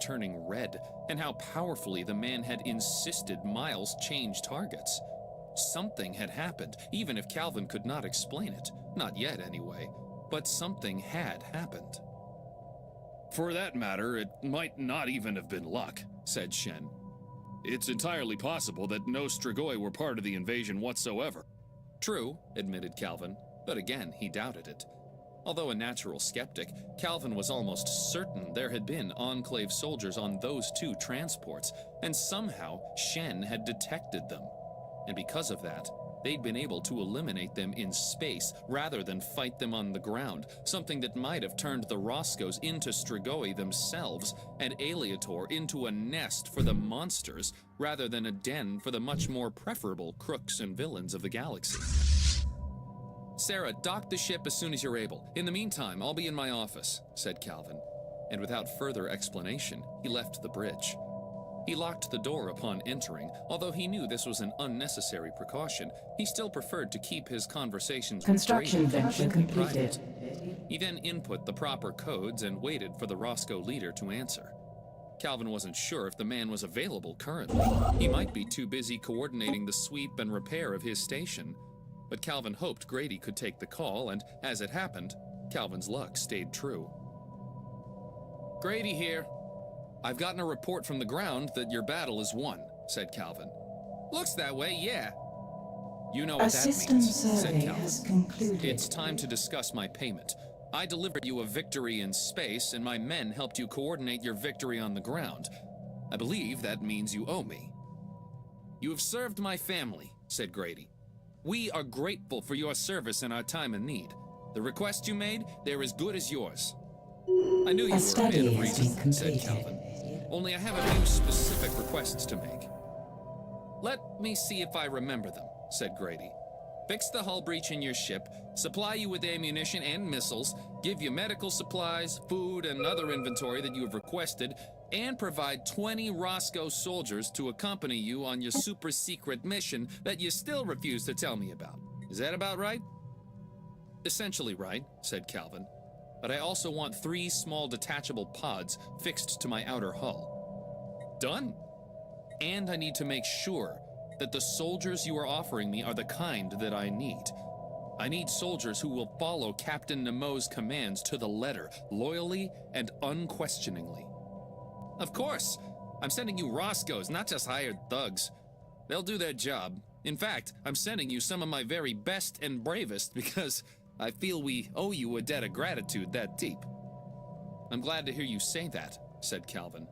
turning red, and how powerfully the man had insisted Miles change targets. Something had happened, even if Calvin could not explain it. Not yet, anyway. But something had happened. For that matter, it might not even have been luck, said Shen. It's entirely possible that no Strigoi were part of the invasion whatsoever. True, admitted Calvin, but again he doubted it. Although a natural skeptic, Calvin was almost certain there had been Enclave soldiers on those two transports, and somehow Shen had detected them. And because of that, they'd been able to eliminate them in space rather than fight them on the ground, something that might have turned the Roscoes into Strigoi themselves and Aleator into a nest for the monsters rather than a den for the much more preferable crooks and villains of the galaxy. Sarah, dock the ship as soon as you're able. In the meantime, I'll be in my office, said Calvin. And without further explanation, he left the bridge. He locked the door upon entering. Although he knew this was an unnecessary precaution, he still preferred to keep his conversations Construction with venture completed. He then input the proper codes and waited for the Roscoe leader to answer. Calvin wasn't sure if the man was available currently. He might be too busy coordinating the sweep and repair of his station. But Calvin hoped Grady could take the call, and as it happened, Calvin's luck stayed true. Grady here. I've gotten a report from the ground that your battle is won, said Calvin. Looks that way, yeah. You know what that means, said Calvin. Concluded. It's time to discuss my payment. I delivered you a victory in space, and my men helped you coordinate your victory on the ground. I believe that means you owe me. You have served my family, said Grady. We are grateful for your service in our time of need. The request you made, they're as good as yours. I knew you were a man of reason, said Calvin. Only I have a few specific requests to make. Let me see if I remember them, said Grady. Fix the hull breach in your ship, supply you with ammunition and missiles, give you medical supplies, food, and other inventory that you have requested, and provide 20 Roscoe soldiers to accompany you on your super-secret mission that you still refuse to tell me about. Is that about right? Essentially right, said Calvin. But I also want 3 small detachable pods fixed to my outer hull. Done. And I need to make sure that the soldiers you are offering me are the kind that I need. I need soldiers who will follow Captain Nemo's commands to the letter, loyally and unquestioningly. Of course, I'm sending you Roscoes, not just hired thugs. They'll do their job. In fact, I'm sending you some of my very best and bravest because I feel we owe you a debt of gratitude that deep. I'm glad to hear you say that, said Calvin.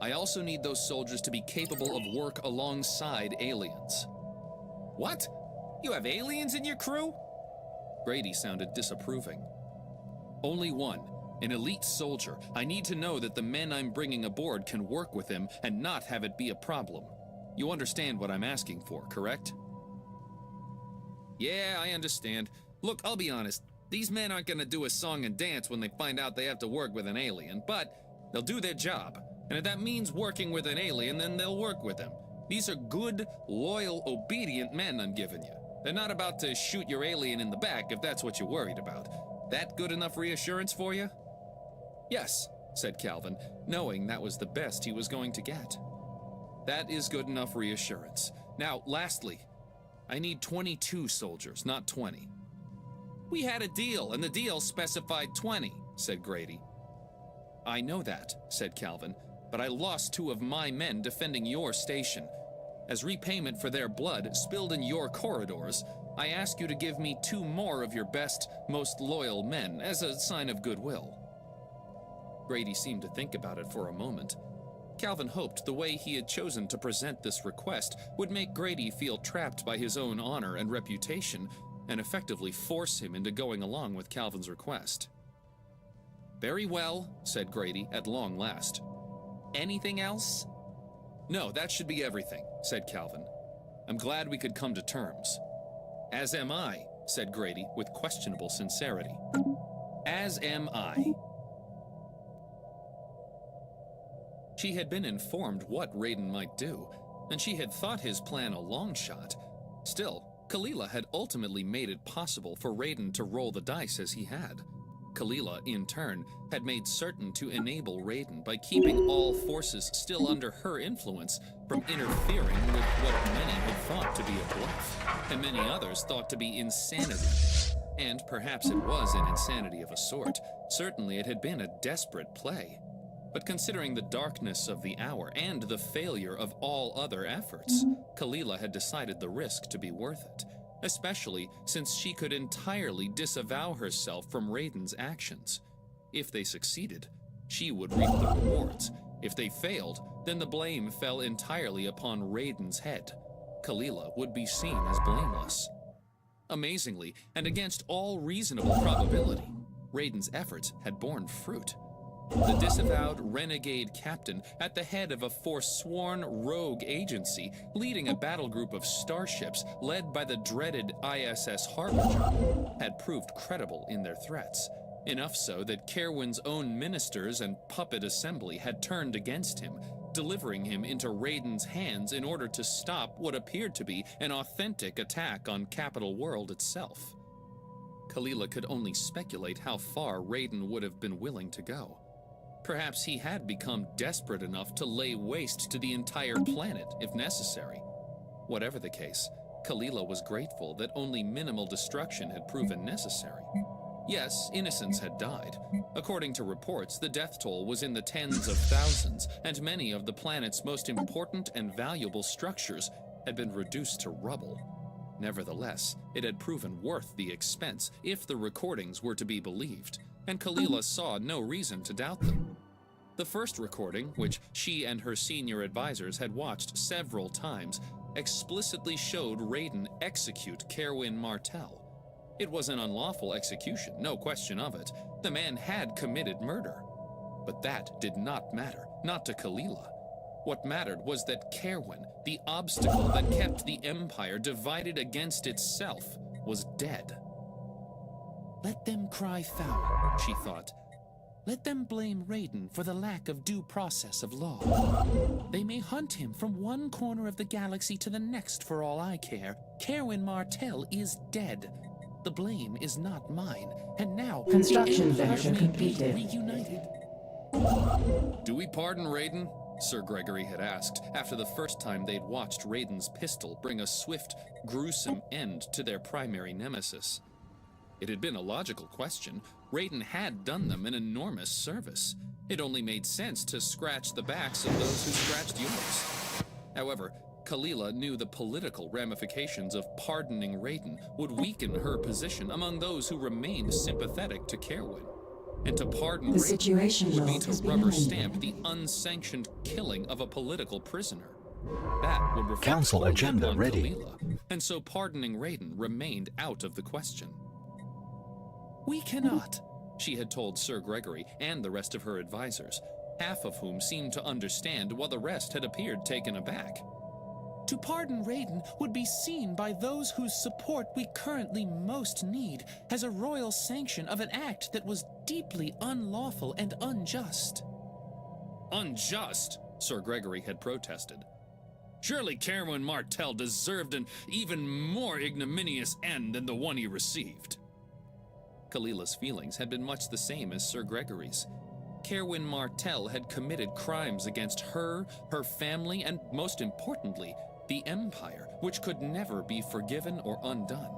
I also need those soldiers to be capable of work alongside aliens. What? You have aliens in your crew? Grady sounded disapproving. Only one. An elite soldier. I need to know that the men I'm bringing aboard can work with him and not have it be a problem. You understand what I'm asking for, correct? Yeah, I understand. Look, I'll be honest. These men aren't gonna do a song and dance when they find out they have to work with an alien, but they'll do their job. And if that means working with an alien, then they'll work with him. These are good, loyal, obedient men I'm giving you. They're not about to shoot your alien in the back if that's what you're worried about. That good enough reassurance for you? Yes, said Calvin, knowing that was the best he was going to get. That is good enough reassurance. Now, lastly, I need 22 soldiers, not 20. We had a deal, and the deal specified 20, said Grady. I know that, said Calvin, but I lost 2 of my men defending your station. As repayment for their blood spilled in your corridors, I ask you to give me 2 more of your best, most loyal men as a sign of goodwill. Grady seemed to think about it for a moment. Calvin hoped the way he had chosen to present this request would make Grady feel trapped by his own honor and reputation and effectively force him into going along with Calvin's request. Very well, said Grady at long last. Anything else? No, that should be everything, said Calvin. I'm glad we could come to terms. As am I, said Grady with questionable sincerity. As am I. She had been informed what Raiden might do, and she had thought his plan a long shot. Still, Kalila had ultimately made it possible for Raiden to roll the dice as he had. Kalila, in turn, had made certain to enable Raiden by keeping all forces still under her influence from interfering with what many had thought to be a bluff, and many others thought to be insanity. And perhaps it was an insanity of a sort. Certainly it had been a desperate play. But considering the darkness of the hour and the failure of all other efforts, Kalila had decided the risk to be worth it, especially since she could entirely disavow herself from Raiden's actions. If they succeeded, she would reap the rewards. If they failed, then the blame fell entirely upon Raiden's head. Kalila would be seen as blameless. Amazingly, and against all reasonable probability, Raiden's efforts had borne fruit. The disavowed renegade captain at the head of a forsworn rogue agency leading a battle group of starships led by the dreaded ISS Harbinger had proved credible in their threats, enough so that Kerwin's own ministers and puppet assembly had turned against him, delivering him into Raiden's hands in order to stop what appeared to be an authentic attack on Capital World itself. Kalila could only speculate how far Raiden would have been willing to go. Perhaps he had become desperate enough to lay waste to the entire planet if necessary. Whatever the case, Kalila was grateful that only minimal destruction had proven necessary. Yes, innocents had died. According to reports, the death toll was in the tens of thousands, and many of the planet's most important and valuable structures had been reduced to rubble. Nevertheless, it had proven worth the expense if the recordings were to be believed, and Kalila saw no reason to doubt them. The first recording, which she and her senior advisors had watched several times, explicitly showed Raiden execute Kerwin Martell. It was an unlawful execution, no question of it. The man had committed murder. But that did not matter, not to Kalila. What mattered was that Kerwin, the obstacle that kept the Empire divided against itself, was dead. Let them cry foul, she thought. Let them blame Raiden for the lack of due process of law. They may hunt him from one corner of the galaxy to the next for all I care. Kerwin Martell is dead. The blame is not mine, and now Construction the Empire venture may be completed. reunited. Do we pardon Raiden? Sir Gregory had asked after the first time they'd watched Raiden's pistol bring a swift, gruesome end to their primary nemesis. It had been a logical question. Raiden had done them an enormous service. It only made sense to scratch the backs of those who scratched yours. However, Kalila knew the political ramifications of pardoning Raiden would weaken her position among those who remained sympathetic to Kerwin. And to pardon The Raiden situation would be log to has been rubber amended. stamp the unsanctioned killing of a political prisoner. That would reflect Council poorly agenda upon ready. Kalila, and so pardoning Raiden remained out of the question. We cannot, she had told Sir Gregory and the rest of her advisors, half of whom seemed to understand while the rest had appeared taken aback. To pardon Raiden would be seen by those whose support we currently most need as a royal sanction of an act that was deeply unlawful and unjust. Unjust, Sir Gregory had protested. Surely Kerwin Martell deserved an even more ignominious end than the one he received. Kalila's feelings had been much the same as Sir Gregory's. Kerwin Martell had committed crimes against her, her family, and most importantly, the Empire, which could never be forgiven or undone.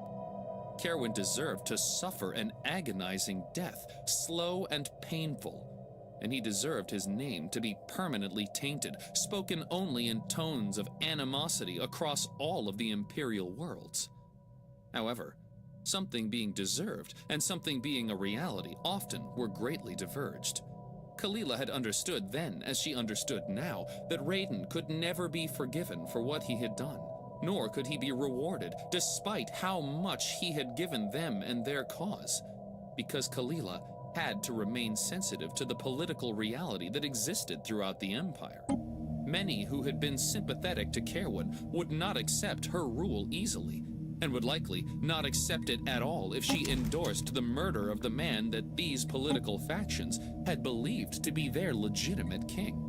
Kerwin deserved to suffer an agonizing death, slow and painful, and he deserved his name to be permanently tainted, spoken only in tones of animosity across all of the Imperial worlds. However, something being deserved and something being a reality often were greatly diverged. Kalila had understood then, as she understood now, that Raiden could never be forgiven for what he had done, nor could he be rewarded, despite how much he had given them and their cause, because Kalila had to remain sensitive to the political reality that existed throughout the Empire. Many who had been sympathetic to Kerwin would not accept her rule easily, and would likely not accept it at all if she endorsed the murder of the man that these political factions had believed to be their legitimate king.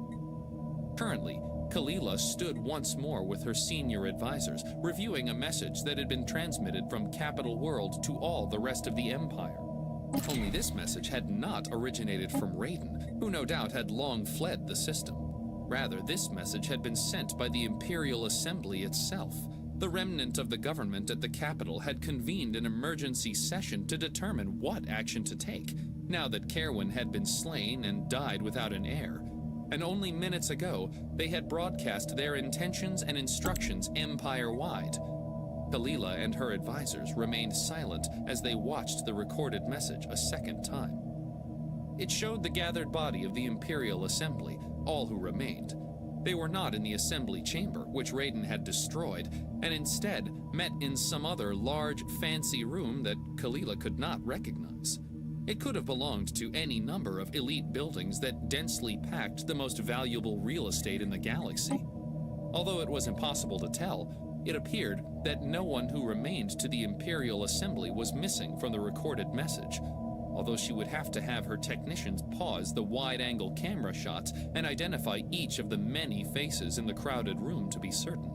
Currently, Kalila stood once more with her senior advisors, reviewing a message that had been transmitted from Capital World to all the rest of the Empire. Only this message had not originated from Raiden, who no doubt had long fled the system. Rather, this message had been sent by the Imperial Assembly itself. The remnant of the government at the capital had convened an emergency session to determine what action to take, now that Kerwin had been slain and died without an heir. And only minutes ago, they had broadcast their intentions and instructions empire-wide. Kalila and her advisors remained silent as they watched the recorded message a second time. It showed the gathered body of the Imperial Assembly, all who remained. They were not in the assembly chamber, which Raiden had destroyed, and instead met in some other large, fancy room that Kalila could not recognize. It could have belonged to any number of elite buildings that densely packed the most valuable real estate in the galaxy. Although it was impossible to tell, it appeared that no one who remained to the Imperial Assembly was missing from the recorded message, although she would have to have her technicians pause the wide-angle camera shots and identify each of the many faces in the crowded room to be certain.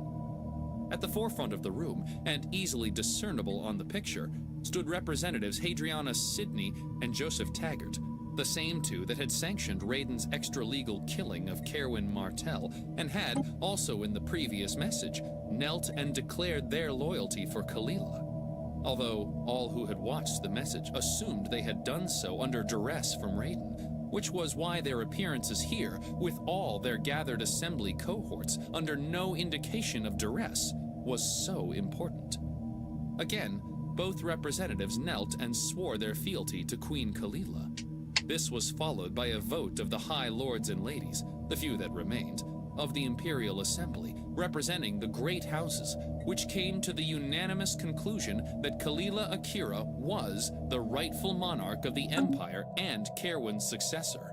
At the forefront of the room, and easily discernible on the picture, stood Representatives Hadriana Sidney and Joseph Taggart, the same two that had sanctioned Raiden's extra-legal killing of Kerwin Martell, and had, also in the previous message, knelt and declared their loyalty for Kalila. Although all who had watched the message assumed they had done so under duress from Raiden, which was why their appearances here, with all their gathered assembly cohorts, under no indication of duress, was so important. Again, both representatives knelt and swore their fealty to Queen Kalila. This was followed by a vote of the High Lords and Ladies, the few that remained, of the Imperial Assembly, representing the great houses, which came to the unanimous conclusion that Kalila Akira was the rightful monarch of the Empire and Kerwin's successor.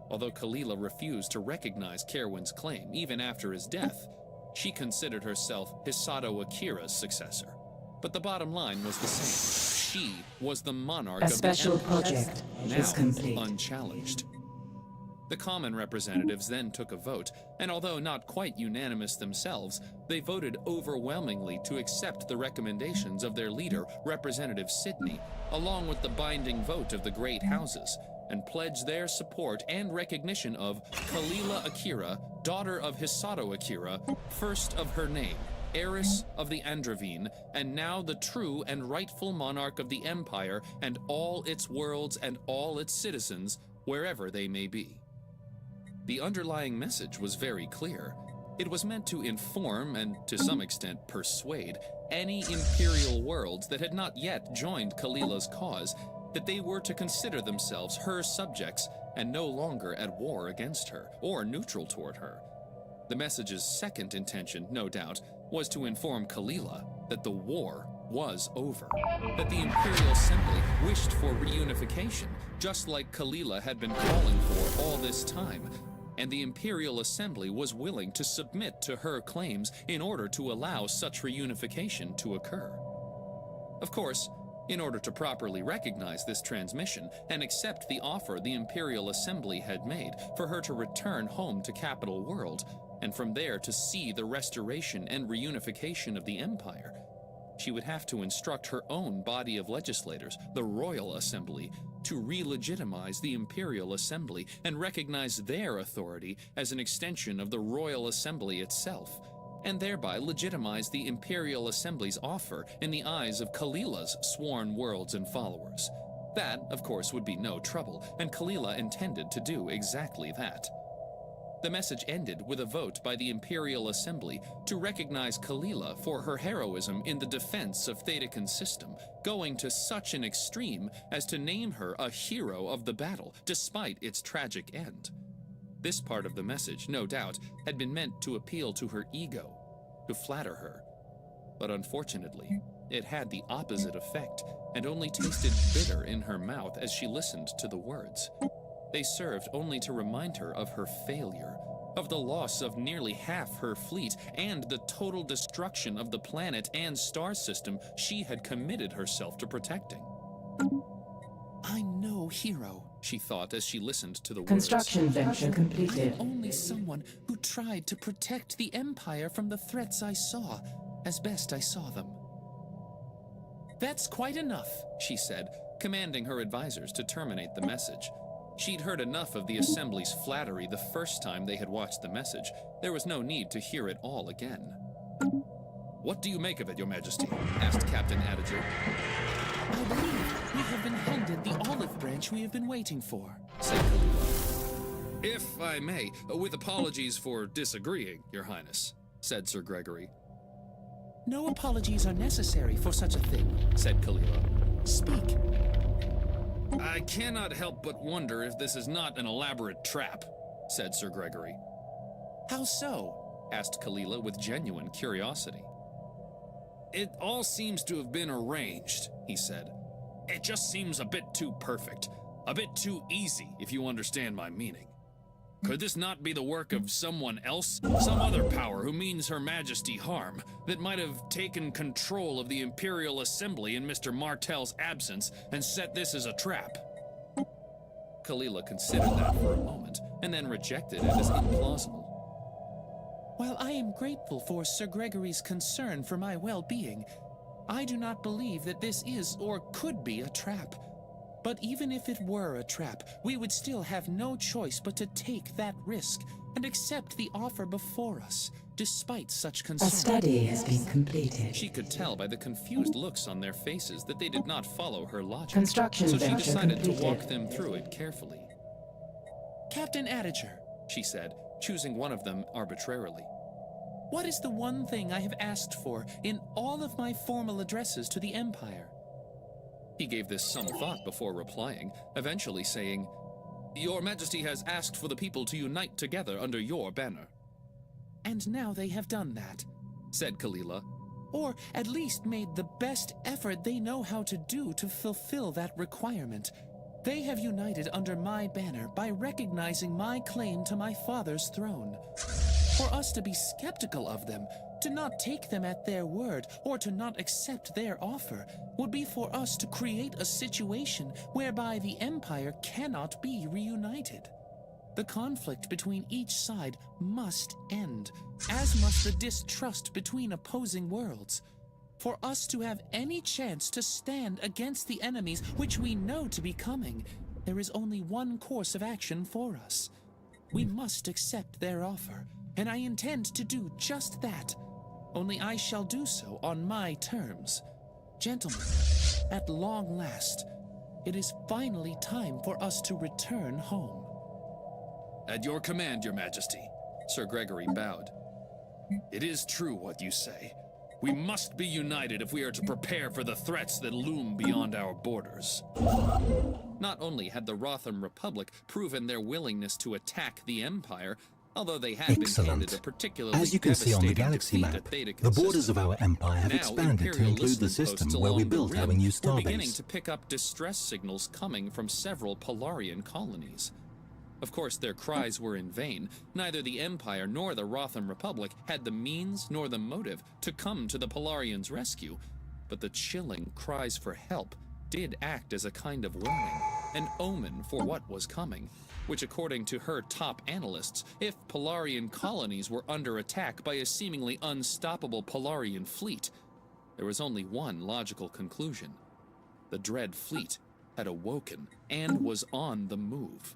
Although Kalila refused to recognize Kerwin's claim even after his death, she considered herself Hisato Akira's successor. But the bottom line was the same. She was the monarch of the Empire, special project is complete. unchallenged. The common representatives then took a vote, and although not quite unanimous themselves, they voted overwhelmingly to accept the recommendations of their leader, Representative Sidney, along with the binding vote of the great houses, and pledged their support and recognition of Kalila Akira, daughter of Hisato Akira, first of her name, heiress of the Andravine, and now the true and rightful monarch of the Empire and all its worlds and all its citizens, wherever they may be. The underlying message was very clear. It was meant to inform and, to some extent, persuade any Imperial worlds that had not yet joined Kalila's cause that they were to consider themselves her subjects and no longer at war against her or neutral toward her. The message's second intention, no doubt, was to inform Kalila that the war was over, that the Imperial Assembly wished for reunification, just like Kalila had been calling for all this time, and the Imperial Assembly was willing to submit to her claims in order to allow such reunification to occur. Of course, in order to properly recognize this transmission and accept the offer the Imperial Assembly had made for her to return home to Capital World, and from there to see the restoration and reunification of the Empire, she would have to instruct her own body of legislators, the Royal Assembly, to re-legitimize the Imperial Assembly and recognize their authority as an extension of the Royal Assembly itself, and thereby legitimize the Imperial Assembly's offer in the eyes of Kalila's sworn worlds and followers. That, of course, would be no trouble, and Kalila intended to do exactly that. The message ended with a vote by the Imperial Assembly to recognize Kalila for her heroism in the defense of Thetakin's system, going to such an extreme as to name her a hero of the battle, despite its tragic end. This part of the message, no doubt, had been meant to appeal to her ego, to flatter her. But unfortunately, it had the opposite effect, and only tasted bitter in her mouth as she listened to the words. They served only to remind her of her failure, of the loss of nearly half her fleet, and the total destruction of the planet and star system she had committed herself to protecting. I'm no hero, she thought as she listened to the words. Construction venture completed. I'm only someone who tried to protect the Empire from the threats I saw, as best I saw them. That's quite enough, she said, commanding her advisors to terminate the message. She'd heard enough of the Assembly's flattery the first time they had watched the message. There was no need to hear it all again. "What do you make of it, Your Majesty?" asked Captain Adager. I believe we have been handed the olive branch we have been waiting for, said Kalila. "If I may, with apologies for disagreeing, Your Highness," said Sir Gregory. No apologies are necessary for such a thing, said Kalila. Speak. "I cannot help but wonder if this is not an elaborate trap," said Sir Gregory. How so? asked Kalila with genuine curiosity. "It all seems to have been arranged," he said. "It just seems a bit too perfect, a bit too easy, if you understand my meaning. Could this not be the work of someone else, some other power who means Her Majesty harm, that might have taken control of the Imperial Assembly in Mr. Martell's absence and set this as a trap?" Kalila considered that for a moment, and then rejected it as implausible. While I am grateful for Sir Gregory's concern for my well-being, I do not believe that this is or could be a trap. But even if it were a trap, we would still have no choice but to take that risk and accept the offer before us, despite such concern. A study has been completed. She could tell by the confused looks on their faces that they did not follow her logic. Construction so she venture decided completed. to walk them through it carefully. Captain Adager, she said, choosing one of them arbitrarily. What is the one thing I have asked for in all of my formal addresses to the Empire? He gave this some thought before replying, eventually saying, "Your Majesty has asked for the people to unite together under your banner." And now they have done that, said Kalila. Or at least made the best effort they know how to do to fulfill that requirement. They have united under my banner by recognizing my claim to my father's throne. For us to be skeptical of them, to not take them at their word, or to not accept their offer, would be for us to create a situation whereby the Empire cannot be reunited. The conflict between each side must end, as must the distrust between opposing worlds. For us to have any chance to stand against the enemies which we know to be coming, there is only one course of action for us. We must accept their offer, and I intend to do just that. Only I shall do so on my terms. Gentlemen, at long last, it is finally time for us to return home. "At your command, Your Majesty," Sir Gregory bowed. "It is true what you say. We must be united if we are to prepare for the threats that loom beyond our borders." Not only had the Rotham Republic proven their willingness to attack the Empire, although they had been handed a particularly As you can see on the galaxy defeat map, at Theta the borders Consistent. of our empire have Now, expanded to Imperial include the listening system posts where we along the built our rim new were beginning starbase. to pick up distress signals coming from several Polarian colonies. Of course, their cries were in vain. Neither the Empire nor the Rotham Republic had the means nor the motive to come to the Polarians' rescue, but the chilling cries for help did act as a kind of warning, an omen for what was coming, which, according to her top analysts, if Polarian colonies were under attack by a seemingly unstoppable Polarian fleet, there was only one logical conclusion. The dread fleet had awoken and was on the move.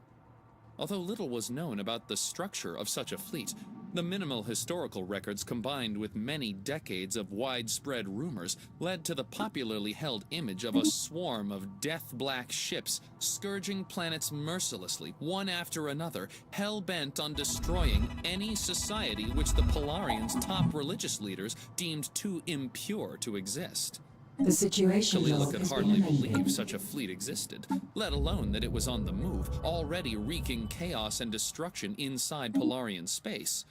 Although little was known about the structure of such a fleet, the minimal historical records combined with many decades of widespread rumors led to the popularly held image of a swarm of death-black ships scourging planets mercilessly, one after another, hell-bent on destroying any society which the Polarians' top religious leaders deemed too impure to exist. The situation Kalila log could has hardly been amended. believe such a fleet existed, let alone that it was on the move, already wreaking chaos and destruction inside Polarian space.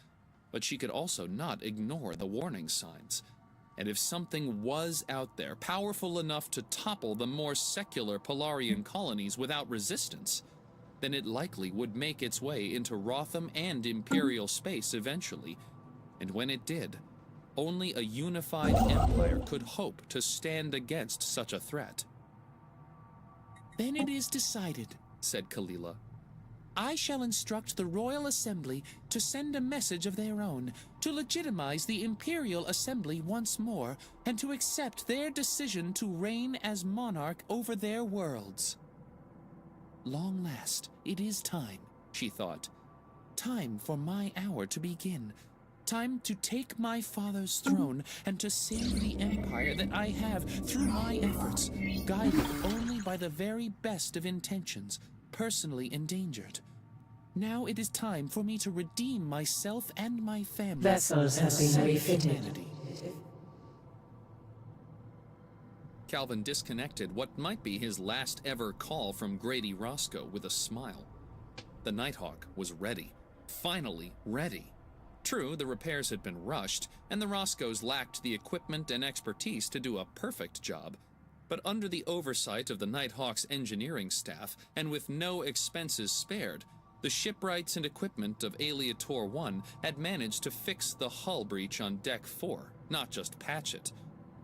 But she could also not ignore the warning signs. And if something was out there, powerful enough to topple the more secular Polarian colonies without resistance, then it likely would make its way into Rotham and Imperial space eventually. And when it did, only a unified empire could hope to stand against such a threat. Then it is decided, Said Kalila. I shall instruct the Royal Assembly to send a message of their own, to legitimize the Imperial Assembly once more, and to accept their decision to reign as monarch over their worlds. Long last, it is time, she thought. Time for my hour to begin. Time to take my father's throne and to save the empire that I have through my efforts, guided only by the very best of intentions, personally endangered. Now it is time for me to redeem myself and my family. Vessels have been refitted. Humanity. Calvin disconnected what might be his last ever call from Grady Roscoe with a smile. The Nighthawk was ready. Finally ready. True, the repairs had been rushed, and the Roscoes lacked the equipment and expertise to do a perfect job. But under the oversight of the Nighthawk's engineering staff, and with no expenses spared, the shipwrights and equipment of Aleator 1 had managed to fix the hull breach on Deck 4, not just patch it.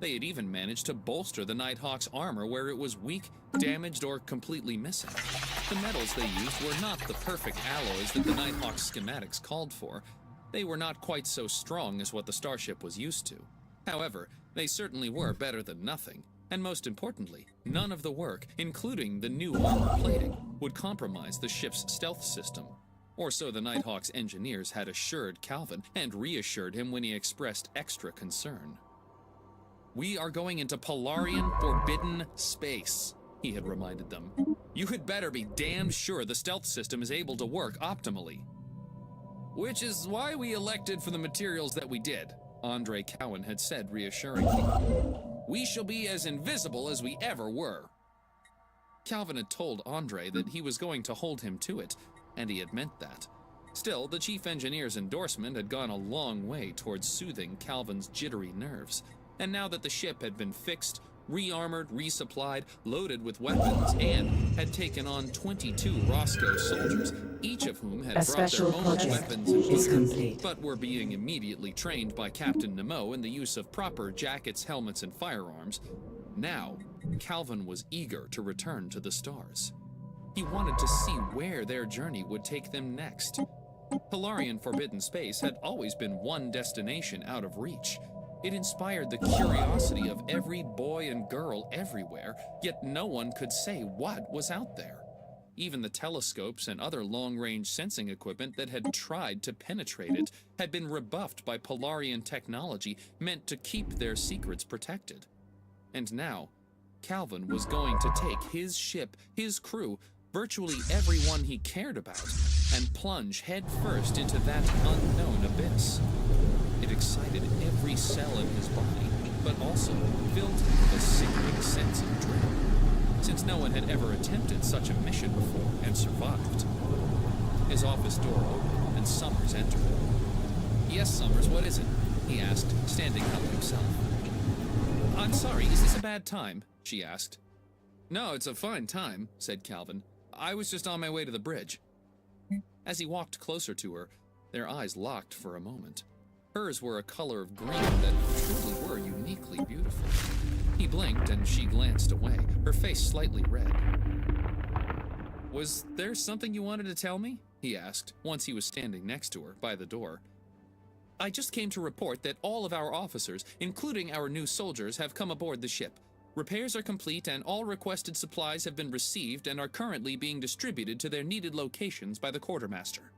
They had even managed to bolster the Nighthawk's armor where it was weak, damaged, or completely missing. The metals they used were not the perfect alloys that the Nighthawk's schematics called for. They were not quite so strong as what the starship was used to. However, they certainly were better than nothing, and most importantly, none of the work, including the new armor plating, would compromise the ship's stealth system. Or so the Nighthawk's engineers had assured Calvin, and reassured him when he expressed extra concern. "We are going into Polarian forbidden space," he had reminded them. "You had better be damned sure the stealth system is able to work optimally." "Which is why we elected for the materials that we did," Andre Cowan had said reassuringly. "We shall be as invisible as we ever were." Calvin had told Andre that he was going to hold him to it, and he had meant that. Still, the chief engineer's endorsement had gone a long way towards soothing Calvin's jittery nerves, and now that the ship had been fixed, re-armored, resupplied, loaded with weapons, and had taken on 22 Roscoe soldiers, each of whom had brought their own weapons and gear, but were being immediately trained by Captain Nemo in the use of proper jackets, helmets, and firearms. Now, Calvin was eager to return to the stars. He wanted to see where their journey would take them next. Polarian forbidden space had always been one destination out of reach. It inspired the curiosity of every boy and girl everywhere, yet no one could say what was out there. Even the telescopes and other long-range sensing equipment that had tried to penetrate it had been rebuffed by Polarian technology meant to keep their secrets protected. And now, Calvin was going to take his ship, his crew, virtually everyone he cared about, and plunge headfirst into that unknown abyss. It excited every cell in his body, but also filled him with a sickening sense of dread, since no one had ever attempted such a mission before and survived. His office door opened, and Summers entered. "Yes, Summers, what is it?" he asked, standing up himself. "I'm sorry, is this a bad time?" she asked. "No, it's a fine time," said Calvin. "I was just on my way to the bridge." As he walked closer to her, their eyes locked for a moment. Hers were a color of green that truly were uniquely beautiful. He blinked and she glanced away, her face slightly red. "Was there something you wanted to tell me?" he asked, once he was standing next to her, by the door. "I just came to report that all of our officers, including our new soldiers, have come aboard the ship. Repairs are complete and all requested supplies have been received and are currently being distributed to their needed locations by the quartermaster."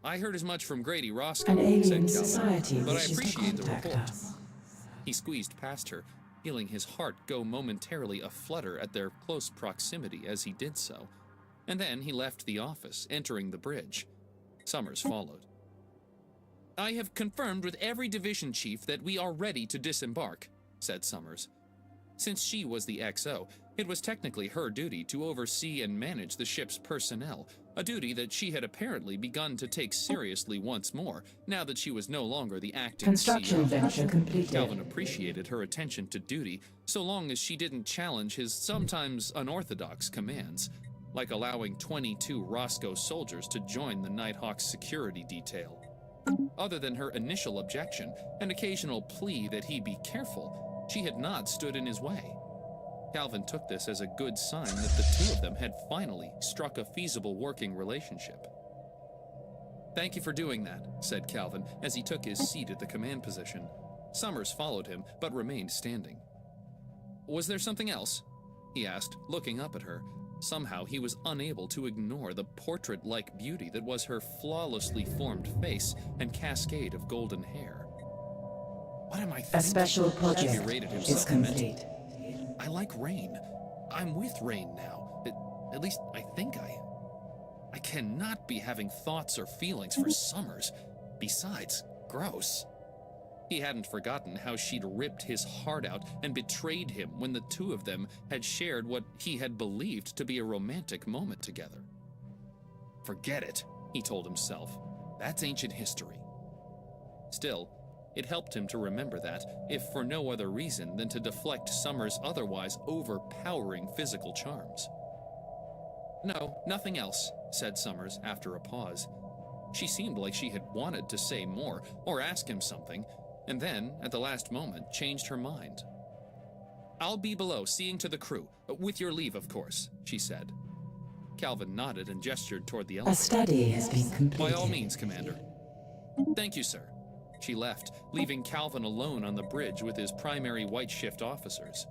"I heard as much from Grady Roscoe," An alien said Calvin, society "but I wishes to appreciate the contact report." us. He squeezed past her, feeling his heart go momentarily aflutter at their close proximity as he did so, and then he left the office, entering the bridge. Summers followed. "I have confirmed with every division chief that we are ready to disembark," said Summers. Since she was the XO, it was technically her duty to oversee and manage the ship's personnel, a duty that she had apparently begun to take seriously once more, now that she was no longer the acting Construction CEO. venture completed. Calvin appreciated her attention to duty, so long as she didn't challenge his sometimes unorthodox commands, like allowing 22 Roscoe soldiers to join the Nighthawk's security detail. Other than her initial objection, and occasional plea that he be careful, she had not stood in his way. Calvin took this as a good sign that the two of them had finally struck a feasible working relationship. "Thank you for doing that," said Calvin as he took his seat at the command position. Summers followed him, but remained standing. "Was there something else?" he asked, looking up at her. Somehow he was unable to ignore the portrait-like beauty that was her flawlessly formed face and cascade of golden hair. "What am I thinking?" A special He project berated is himself mentally. complete. I like Rain. I'm with Rain now. At least I think I cannot be having thoughts or feelings for Summers. Besides, gross. He hadn't forgotten how she'd ripped his heart out and betrayed him when the two of them had shared what he had believed to be a romantic moment together. Forget it, he told himself. That's ancient history. Still, it helped him to remember that, if for no other reason than to deflect Summers' otherwise overpowering physical charms. "No, nothing else," said Summers after a pause. She seemed like she had wanted to say more or ask him something, and then, at the last moment, changed her mind. "I'll be below, seeing to the crew, with your leave, of course," she said. Calvin nodded and gestured toward the A elevator. study has been completed. "By all means, Commander." "Thank you, sir." She left, leaving Calvin alone on the bridge with his primary White Shift officers.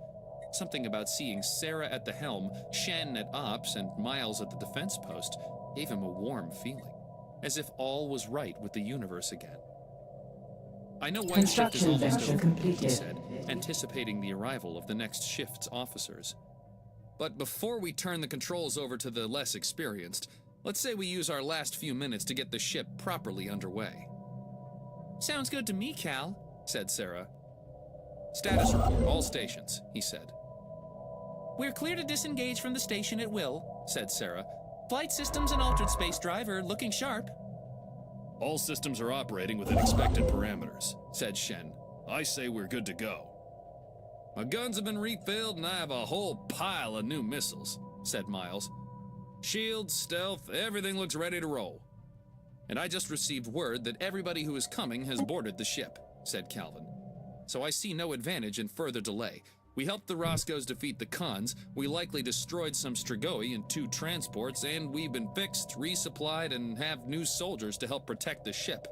Something about seeing Sarah at the helm, Shen at ops, and Miles at the defense post gave him a warm feeling, as if all was right with the universe again. "I know White Shift is Construction almost venture over," completed. he said, anticipating the arrival of the next shift's officers. "But before we turn the controls over to the less experienced, let's say we use our last few minutes to get the ship properly underway." Sounds good to me, Cal, said Sarah. "Status report, all stations," he said. "We're clear to disengage from the station at will," said Sarah. "Flight systems and altered space drive are looking sharp." All systems are operating within expected parameters, said Shen. I say we're good to go. "My guns have been refilled and I have a whole pile of new missiles," said Miles. "Shields, stealth, everything looks ready to roll." "And I just received word that everybody who is coming has boarded the ship," said Calvin. "So I see no advantage in further delay. We helped the Roscoes defeat the Khans, we likely destroyed some Strigoi in 2 transports, and we've been fixed, resupplied, and have new soldiers to help protect the ship.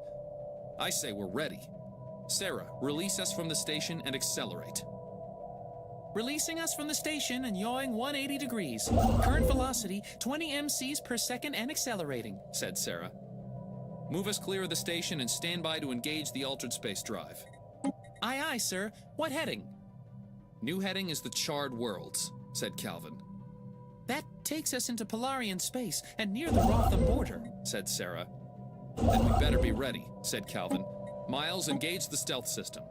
I say we're ready. Sarah, release us from the station and accelerate." Releasing us from the station and yawing 180 degrees. Current velocity 20 MCs per second and accelerating, said Sarah. "Move us clear of the station and stand by to engage the altered space drive." Aye, aye, sir. What heading? "New heading is the Charred Worlds," said Calvin. That takes us into Polarian space and near the Rotham border, said Sarah. "Then we better be ready," said Calvin. "Miles, engage the stealth system."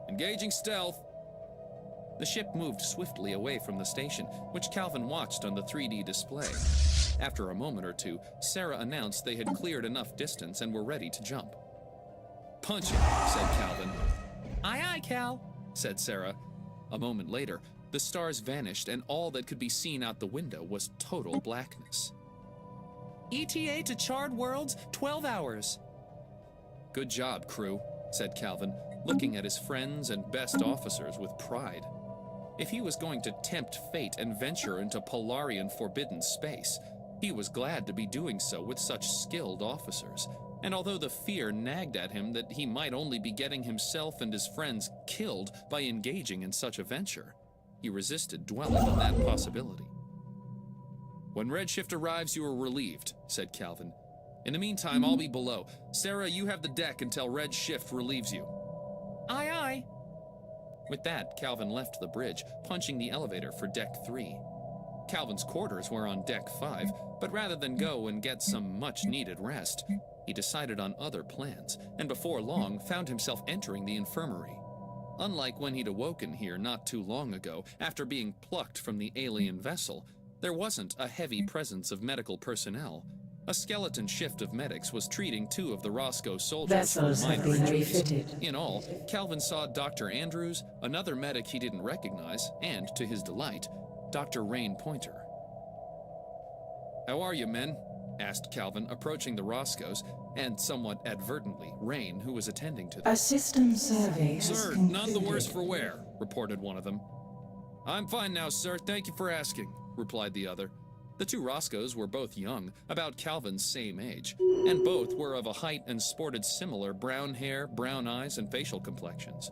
"Engaging stealth." The ship moved swiftly away from the station, which Calvin watched on the 3D display. After a moment or two, Sarah announced they had cleared enough distance and were ready to jump. "Punch it," said Calvin. Aye, aye, Cal, said Sarah. A moment later, the stars vanished and all that could be seen out the window was total blackness. ETA to Charred Worlds, 12 hours. "Good job, crew," said Calvin, looking at his friends and best officers with pride. If he was going to tempt fate and venture into Polarian forbidden space, he was glad to be doing so with such skilled officers. And although the fear nagged at him that he might only be getting himself and his friends killed by engaging in such a venture, he resisted dwelling on that possibility. "When Redshift arrives, you are relieved," said Calvin. "In the meantime, I'll be below. Sarah, you have the deck until Redshift relieves you." Aye, aye. With that, Calvin left the bridge, punching the elevator for Deck 3. Calvin's quarters were on Deck 5, but rather than go and get some much-needed rest, he decided on other plans, and before long found himself entering the infirmary. Unlike when he'd awoken here not too long ago, after being plucked from the alien vessel, there wasn't a heavy presence of medical personnel. A skeleton shift of medics was treating 2 of the Roscoe soldiers for Vessels have minor been injuries. refitted. In all, Calvin saw Dr. Andrews, another medic he didn't recognize, and, to his delight, Dr. Rain Pointer. "How are you, men?" asked Calvin, approaching the Roscoes, and somewhat advertently, Rain, who was attending to them. A system survey has "Sir, concluded. none the worse for wear," reported one of them. I'm fine now, sir. Thank you for asking, replied the other. The two Roscoes were both young, about Calvin's same age, and both were of a height and sported similar brown hair, brown eyes, and facial complexions.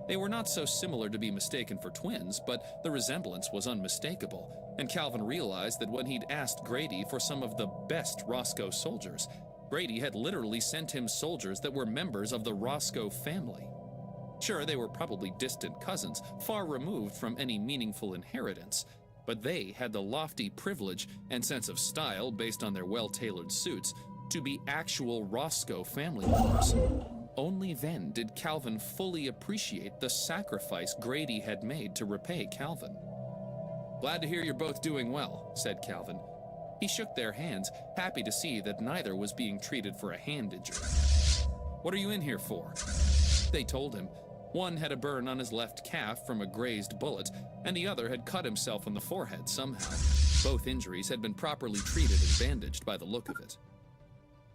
They were not so similar to be mistaken for twins, but the resemblance was unmistakable, and Calvin realized that when he'd asked Grady for some of the best Roscoe soldiers, Grady had literally sent him soldiers that were members of the Roscoe family. Sure, they were probably distant cousins, far removed from any meaningful inheritance, but they had the lofty privilege and sense of style based on their well-tailored suits to be actual Roscoe family members. Only then did Calvin fully appreciate the sacrifice Grady had made to repay Calvin. Glad to hear you're both doing well, said Calvin. He shook their hands, happy to see that neither was being treated for a hand injury. What are you in here for? They told him. One had a burn on his left calf from a grazed bullet, and the other had cut himself on the forehead somehow. Both injuries had been properly treated and bandaged by the look of it.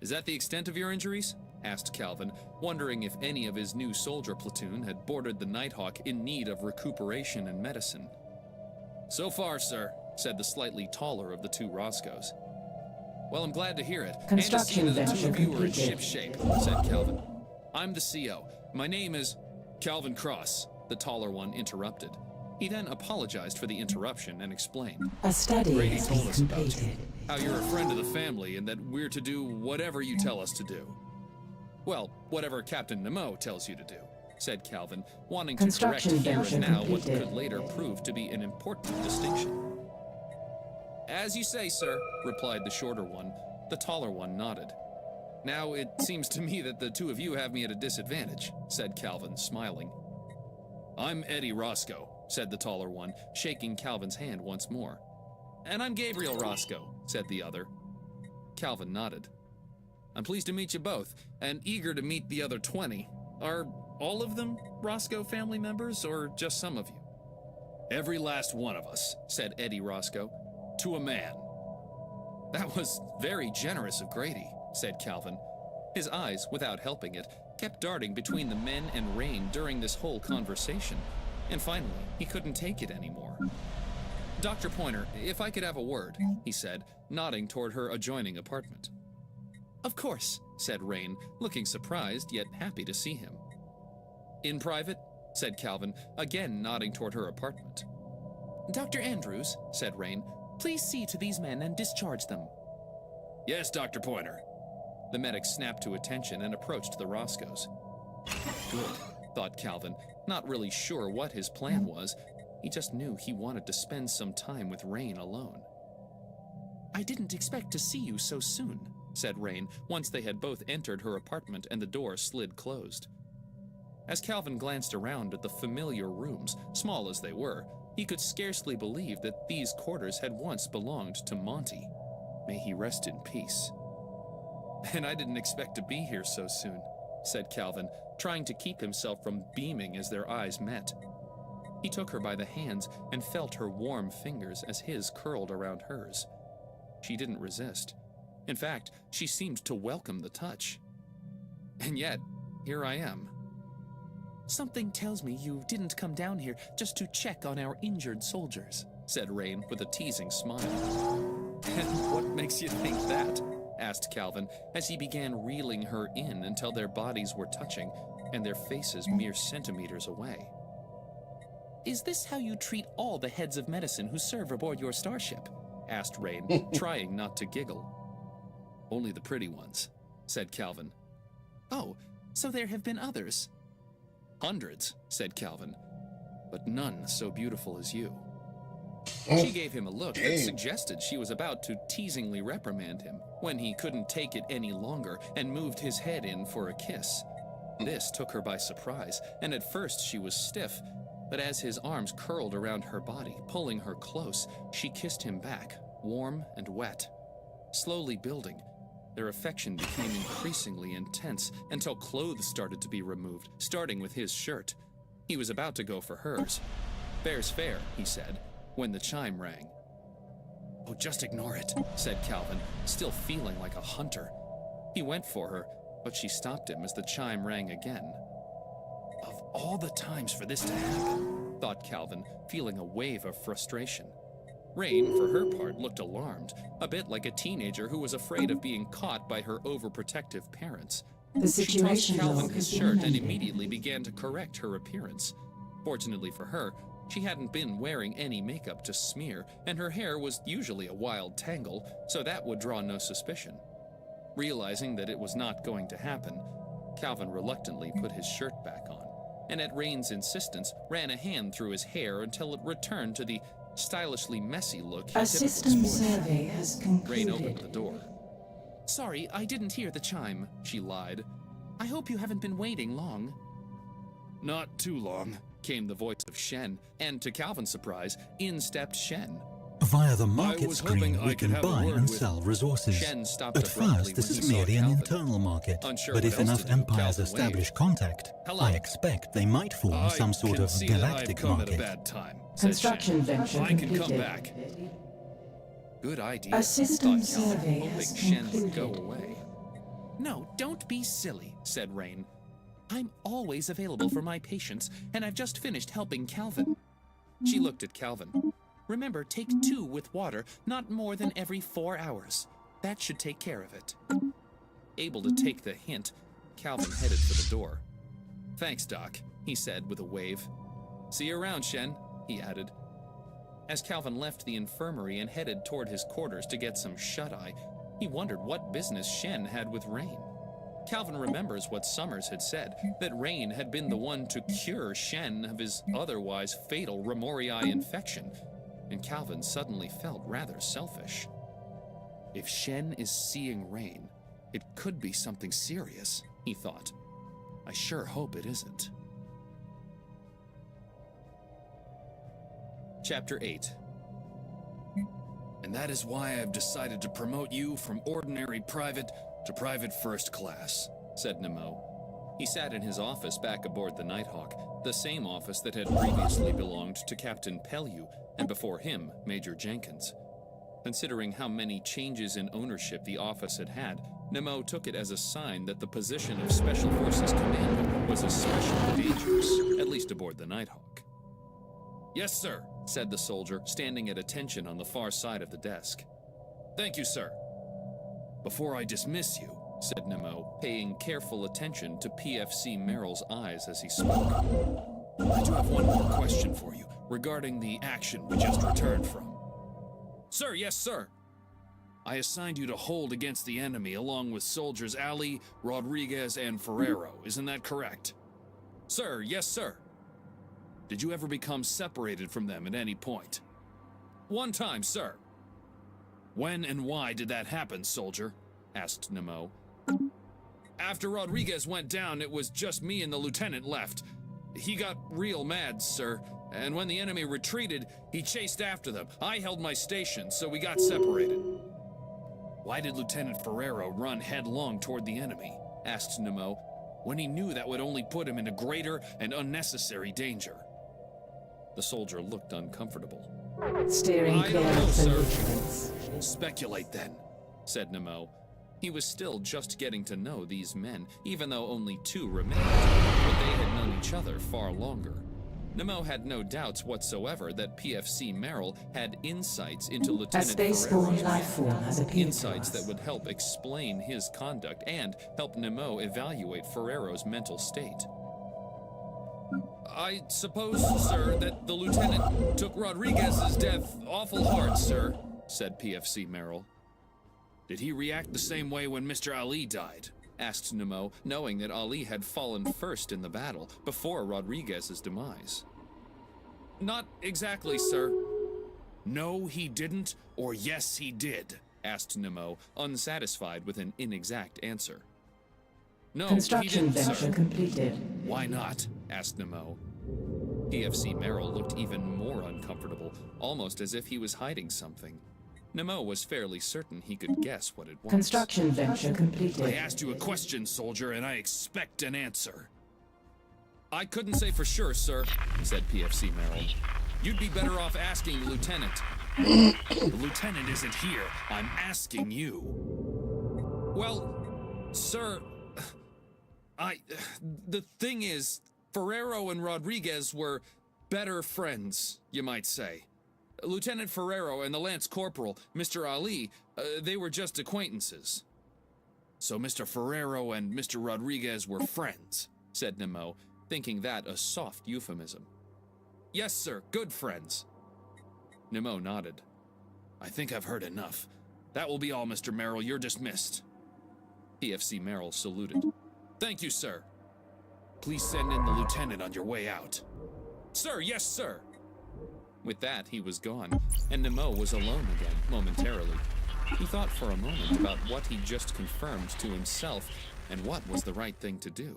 Is that the extent of your injuries? Asked Calvin, wondering if any of his new soldier platoon had boarded the Nighthawk in need of recuperation and medicine. So far, sir, said the slightly taller of the two Roscoes. Well, I'm glad to hear it. Construction and to see that the two of you are in completed. ship shape, said Calvin. I'm the CO. My name is Calvin Cross, the taller one interrupted. He then apologized for the interruption and explained. A study Grady has told been us about you, completed. how you're a friend of the family and that we're to do whatever you tell us to do. Well, whatever Captain Nemo tells you to do, said Calvin, wanting to correct Construction here venture and now what completed. could later prove to be an important distinction. As you say, sir, replied the shorter one. The taller one nodded. Now, it seems to me that the two of you have me at a disadvantage, said Calvin, smiling. I'm Eddie Roscoe, said the taller one, shaking Calvin's hand once more. And I'm Gabriel Roscoe, said the other. Calvin nodded. I'm pleased to meet you both, and eager to meet the other 20. Are all of them Roscoe family members, or just some of you? Every last one of us, said Eddie Roscoe, to a man. That was very generous of Grady, said Calvin. His eyes, without helping it, kept darting between the men and Rain during this whole conversation, and finally, he couldn't take it anymore. Dr. Pointer, if I could have a word, he said, nodding toward her adjoining apartment. Of course, said Rain, looking surprised yet happy to see him. In private, said Calvin, again nodding toward her apartment. Dr. Andrews, said Rain, please see to these men and discharge them. Yes, Dr. Pointer. The medic snapped to attention and approached the Roscoes. Good, thought Calvin, not really sure what his plan was. He just knew he wanted to spend some time with Rain alone. I didn't expect to see you so soon, said Rain, once they had both entered her apartment and the door slid closed. As Calvin glanced around at the familiar rooms, small as they were, he could scarcely believe that these quarters had once belonged to Monty. May he rest in peace. And I didn't expect to be here so soon, said Calvin, trying to keep himself from beaming as their eyes met. He took her by the hands and felt her warm fingers as his curled around hers. She didn't resist. In fact, she seemed to welcome the touch. And yet, here I am. Something tells me you didn't come down here just to check on our injured soldiers, said Rain with a teasing smile. And what makes you think that? Asked Calvin as he began reeling her in until their bodies were touching and their faces mere centimeters away. Is this how you treat all the heads of medicine who serve aboard your starship? Asked Rain, trying not to giggle. Only the pretty ones, said Calvin. Oh, so there have been others? Hundreds, said Calvin, but none so beautiful as you. She gave him a look that suggested she was about to teasingly reprimand him when he couldn't take it any longer and moved his head in for a kiss. This took her by surprise, and at first she was stiff, but as his arms curled around her body, pulling her close, she kissed him back, warm and wet. Slowly building, their affection became increasingly intense until clothes started to be removed, starting with his shirt. He was about to go for hers. Fair's fair, he said, when the chime rang. Oh, just ignore it, said Calvin, still feeling like a hunter. He went for her, but she stopped him as the chime rang again. Of all the times for this to happen, thought Calvin, feeling a wave of frustration. Rain, for her part, looked alarmed, a bit like a teenager who was afraid of being caught by her overprotective parents. The She tossed situation Calvin log his has been shirt and amended. immediately began to correct her appearance. Fortunately for her, she hadn't been wearing any makeup to smear, and her hair was usually a wild tangle, so that would draw no suspicion. Realizing that it was not going to happen, Calvin reluctantly put his shirt back on, and at Rain's insistence, ran a hand through his hair until it returned to the stylishly messy look he A typically system sported. survey has Rain opened the concluded. door. Sorry, I didn't hear the chime, She lied. I hope you haven't been waiting long. Not too long, came the voice of Shen, and to Calvin's surprise, in stepped Shen. Via the I market was screen, hoping I we could can have a buy word and with- sell resources. Shen stopped At abruptly first, this when is he saw merely an Calvin. internal market, Unsure but what if else enough to do, empires Calvin establish waved. contact, Hello. I expect they might form some sort can of see that I've galactic come market. at a bad time, said Construction Shen. venture I can completed. come back. Good idea, A system thought Calvin, survey hoping has Shen would go concluded. away. No, don't be silly. Said Rain. I'm always available for my patients, and I've just finished helping Calvin. She looked at Calvin. Remember, take 2 with water, not more than every 4 hours. That should take care of it. Able to take the hint, Calvin headed for the door. Thanks, Doc, he said with a wave. See you around, Shen, he added. As Calvin left the infirmary and headed toward his quarters to get some shut-eye, he wondered what business Shen had with Rain. Calvin remembers what Summers had said, that Rain had been the one to cure Shen of his otherwise fatal Remoriae infection, and Calvin suddenly felt rather selfish. If Shen is seeing Rain, it could be something serious, he thought. I sure hope it isn't. Chapter 8. And that is why I've decided to promote you from ordinary private to private first class, said Nemo. He sat in his office back aboard the Nighthawk, the same office that had previously belonged to Captain Pellew, and before him, Major Jenkins. Considering how many changes in ownership the office had had, Nemo took it as a sign that the position of Special Forces Commander was especially dangerous, at least aboard the Nighthawk. Yes, sir, said the soldier, standing at attention on the far side of the desk. Thank you, sir. Before I dismiss you, said Nemo, paying careful attention to PFC Merrill's eyes as he spoke. I do have one more question for you, regarding the action we just returned from. Sir, yes, sir. I assigned you to hold against the enemy along with soldiers Ali, Rodriguez, and Ferrero, isn't that correct? Sir, yes, sir. Did you ever become separated from them at any point? One time, sir. When and why did that happen, soldier? Asked Nemo. After Rodriguez went down, it was just me and the lieutenant left. He got real mad, sir, and when the enemy retreated, he chased after them. I held my station, so we got separated. Why did Lieutenant Ferrero run headlong toward the enemy? Asked Nemo, when he knew that would only put him into greater and unnecessary danger. The soldier looked uncomfortable. Steering I clear don't know, of the sir. nutrients. Speculate then, said Nemo. He was still just getting to know these men, even though only 2 remained, but they had known each other far longer. Nemo had no doubts whatsoever that PFC Merrill had insights into A Lieutenant spaceborne Ferrero's life form has appeared insights to us. that would help explain his conduct and help Nemo evaluate Ferrero's mental state. I suppose, sir, that the lieutenant took Rodriguez's death awful hard, sir, said PFC Merrill. Did he react the same way when Mr. Ali died? Asked Nemo, knowing that Ali had fallen first in the battle, before Rodriguez's demise. Not exactly, sir. No, he didn't, or yes, he did, asked Nemo, unsatisfied with an inexact answer. No, Construction he didn't, venture sir. completed. Why not? Asked Nemo. PFC Merrill looked even more uncomfortable, almost as if he was hiding something. Nemo was fairly certain he could guess what it was. Construction venture I completed. asked you a question, soldier, and I expect an answer. I couldn't say for sure, sir, said PFC Merrill. You'd be better off asking the lieutenant. The lieutenant isn't here. I'm asking you. Well, sir, the thing is, Ferrero and Rodriguez were better friends, you might say. Lieutenant Ferrero and the Lance Corporal, Mr. Ali, they were just acquaintances. So Mr. Ferrero and Mr. Rodriguez were friends, said Nemo, thinking that a soft euphemism. Yes, sir, good friends. Nemo nodded. I think I've heard enough. That will be all, Mr. Merrill. You're dismissed. PFC Merrill saluted. Thank you, sir. Please send in the lieutenant on your way out. Sir, yes, sir. With that, he was gone, and Nemo was alone again, momentarily. He thought for a moment about what he'd just confirmed to himself and what was the right thing to do.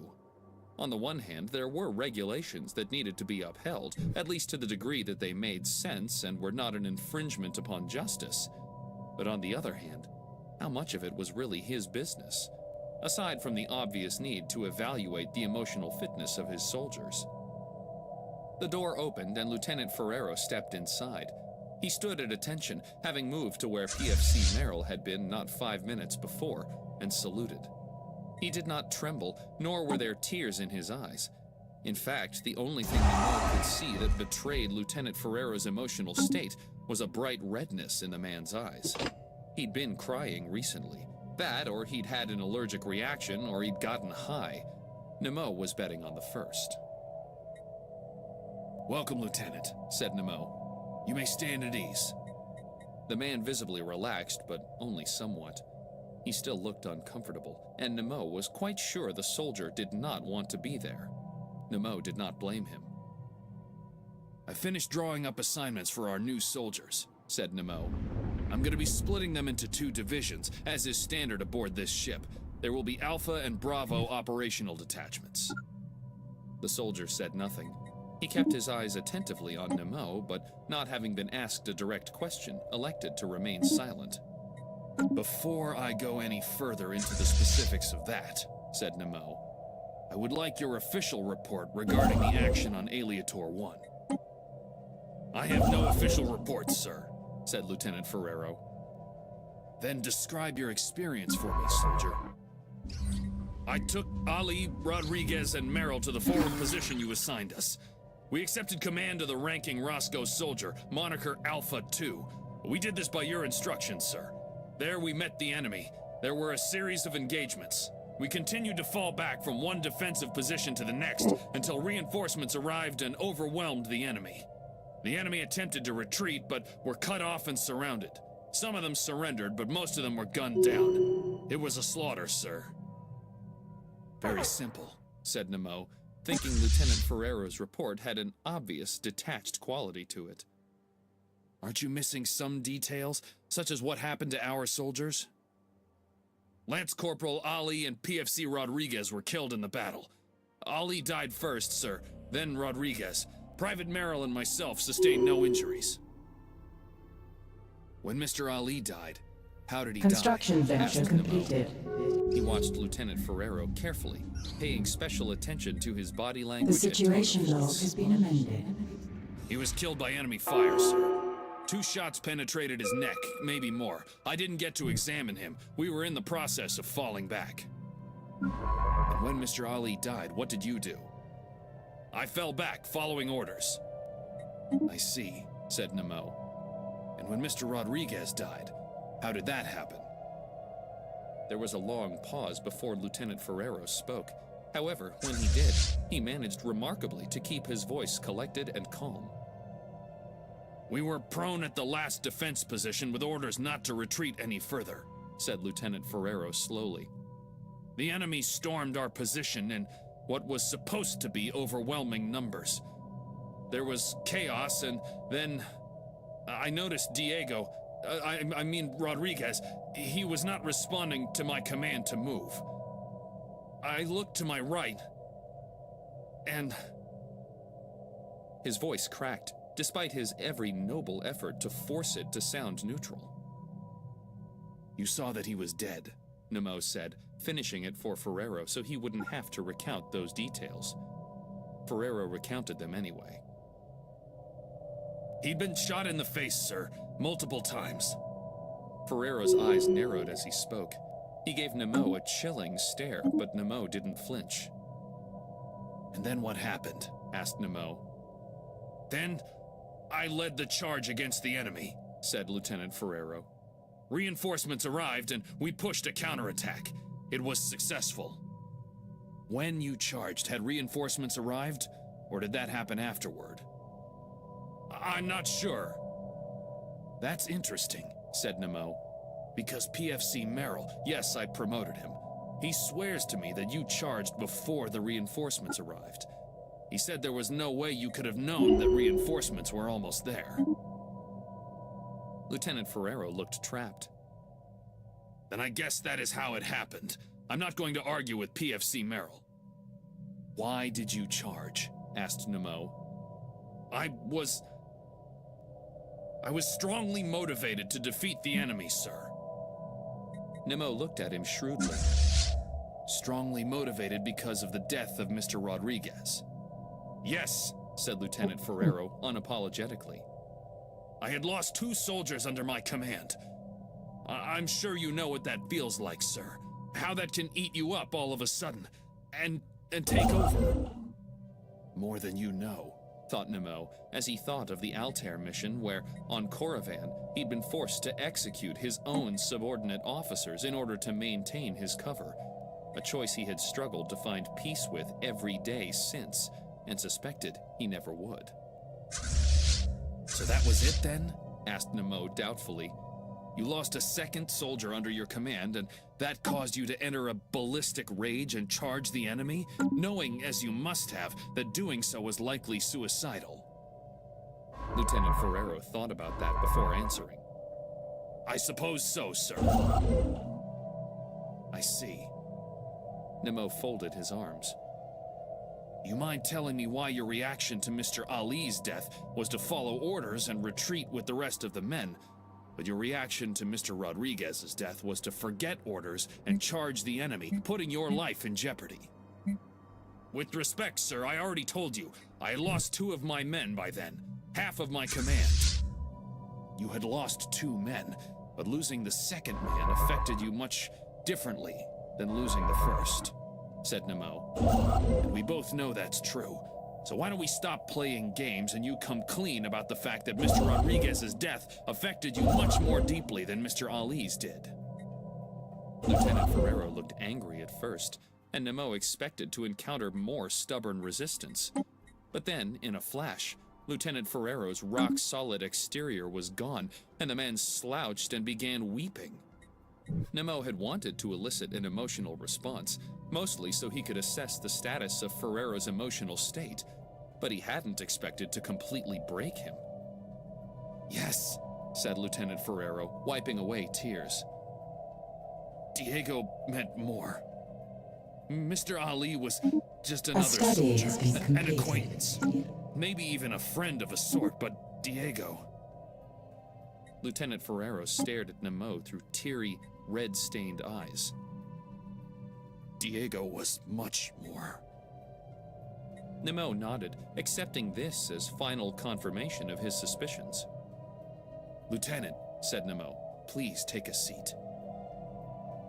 On the one hand, there were regulations that needed to be upheld, at least to the degree that they made sense and were not an infringement upon justice. But on the other hand, how much of it was really his business, aside from the obvious need to evaluate the emotional fitness of his soldiers? The door opened and Lieutenant Ferrero stepped inside. He stood at attention, having moved to where PFC Merrill had been not 5 minutes before, and saluted. He did not tremble, nor were there tears in his eyes. In fact, the only thing Nemo could see that betrayed Lieutenant Ferrero's emotional state was a bright redness in the man's eyes. He'd been crying recently. That, or he'd had an allergic reaction, or he'd gotten high. Nemo was betting on the first. Welcome, Lieutenant, said Nemo. You may stand at ease. The man visibly relaxed, but only somewhat. He still looked uncomfortable, and Nemo was quite sure the soldier did not want to be there. Nemo did not blame him. I finished drawing up assignments for our new soldiers, said Nemo. I'm going to be splitting them into 2 divisions, as is standard aboard this ship. There will be Alpha and Bravo operational detachments. The soldier said nothing. He kept his eyes attentively on Nemo, but not having been asked a direct question, elected to remain silent. Before I go any further into the specifics of that, said Nemo, I would like your official report regarding the action on Aleator 1. I have no official reports, sir, said Lieutenant Ferrero. Then describe your experience for me, soldier. I took Ali, Rodriguez, and Merrill to the forward position you assigned us. We accepted command of the ranking Roscoe soldier, moniker Alpha 2. We did this by your instructions, sir. There we met the enemy. There were a series of engagements. We continued to fall back from one defensive position to the next until reinforcements arrived and overwhelmed the enemy. The enemy attempted to retreat, but were cut off and surrounded. Some of them surrendered, but most of them were gunned down. It was a slaughter, sir. Very simple, said Nemo, thinking Lieutenant Ferrero's report had an obvious, detached quality to it. Aren't you missing some details, such as what happened to our soldiers? Lance Corporal Ali and PFC Rodriguez were killed in the battle. Ali died first, sir, then Rodriguez. Private Merrill and myself sustained no injuries. When Mr. Ali died, how did he Construction die? venture Asked Nemo. completed. He watched Lieutenant Ferrero carefully, paying special attention to his body The language and tone situation of log voice. has been amended. He was killed by enemy fire, sir. 2 shots penetrated his neck, maybe more. I didn't get to examine him. We were in the process of falling back. And when Mr. Ali died, what did you do? I fell back, following orders. I see, said Nemo. And when Mr. Rodriguez died, how did that happen? There was a long pause before Lieutenant Ferrero spoke. However, when he did, he managed remarkably to keep his voice collected and calm. We were prone at the last defense position with orders not to retreat any further, said Lieutenant Ferrero slowly. The enemy stormed our position in what was supposed to be overwhelming numbers. There was chaos, and then I noticed Diego, I mean Rodriguez, he was not responding to my command to move. I looked to my right, and... His voice cracked, despite his every noble effort to force it to sound neutral. You saw that he was dead, Nemo said, finishing it for Ferrero so he wouldn't have to recount those details. Ferrero recounted them anyway. He'd been shot in the face, sir, multiple times. Ferrero's eyes narrowed as he spoke. He gave Nemo a chilling stare, but Nemo didn't flinch. And then what happened? Asked Nemo. Then, I led the charge against the enemy, said Lieutenant Ferrero. Reinforcements arrived and we pushed a counterattack. It was successful. When you charged, had reinforcements arrived? Or did that happen afterward? I'm not sure. That's interesting, said Nemo. Because PFC Merrill, yes, I promoted him. He swears to me that you charged before the reinforcements arrived. He said there was no way you could have known that reinforcements were almost there. Lieutenant Ferrero looked trapped. Then I guess that is how it happened. I'm not going to argue with PFC Merrill. Why did you charge? Asked Nemo. I was strongly motivated to defeat the enemy, sir. Nemo looked at him shrewdly. Strongly motivated because of the death of Mr. Rodriguez. Yes, said Lieutenant Ferrero unapologetically. I had lost 2 soldiers under my command. I'm sure you know what that feels like, sir. How that can eat you up all of a sudden, and take over. More than you know, thought Nemo, as he thought of the Altair mission where, on Korrivan, he'd been forced to execute his own subordinate officers in order to maintain his cover, a choice he had struggled to find peace with every day since, and suspected he never would. So that was it then? Asked Nemo doubtfully. You lost a 2nd soldier under your command, and that caused you to enter a ballistic rage and charge the enemy, knowing, as you must have, that doing so was likely suicidal. Lieutenant Ferrero thought about that before answering. I suppose so, sir. I see. Nemo folded his arms. You mind telling me why your reaction to Mr. Ali's death was to follow orders and retreat with the rest of the men, but your reaction to Mr. Rodriguez's death was to forget orders and charge the enemy, putting your life in jeopardy? With respect, sir, I already told you, I had lost 2 of my men by then, half of my command. You had lost 2 men, but losing the 2nd man affected you much differently than losing the 1st, said Nemo. And we both know that's true. So why don't we stop playing games and you come clean about the fact that Mr. Rodriguez's death affected you much more deeply than Mr. Ali's did? Lieutenant Ferrero looked angry at first, and Nemo expected to encounter more stubborn resistance. But then, in a flash, Lieutenant Ferrero's rock-solid exterior was gone, and the man slouched and began weeping. Nemo had wanted to elicit an emotional response, mostly so he could assess the status of Ferrero's emotional state, but he hadn't expected to completely break him. Yes, said Lieutenant Ferrero, wiping away tears. Diego meant more. Mr. Ali was just another soldier, an acquaintance, maybe even a friend of a sort, but Diego... Lieutenant Ferrero stared at Nemo through teary, red-stained eyes. Diego was much more. Nemo nodded, accepting this as final confirmation of his suspicions. Lieutenant, said Nemo, please take a seat.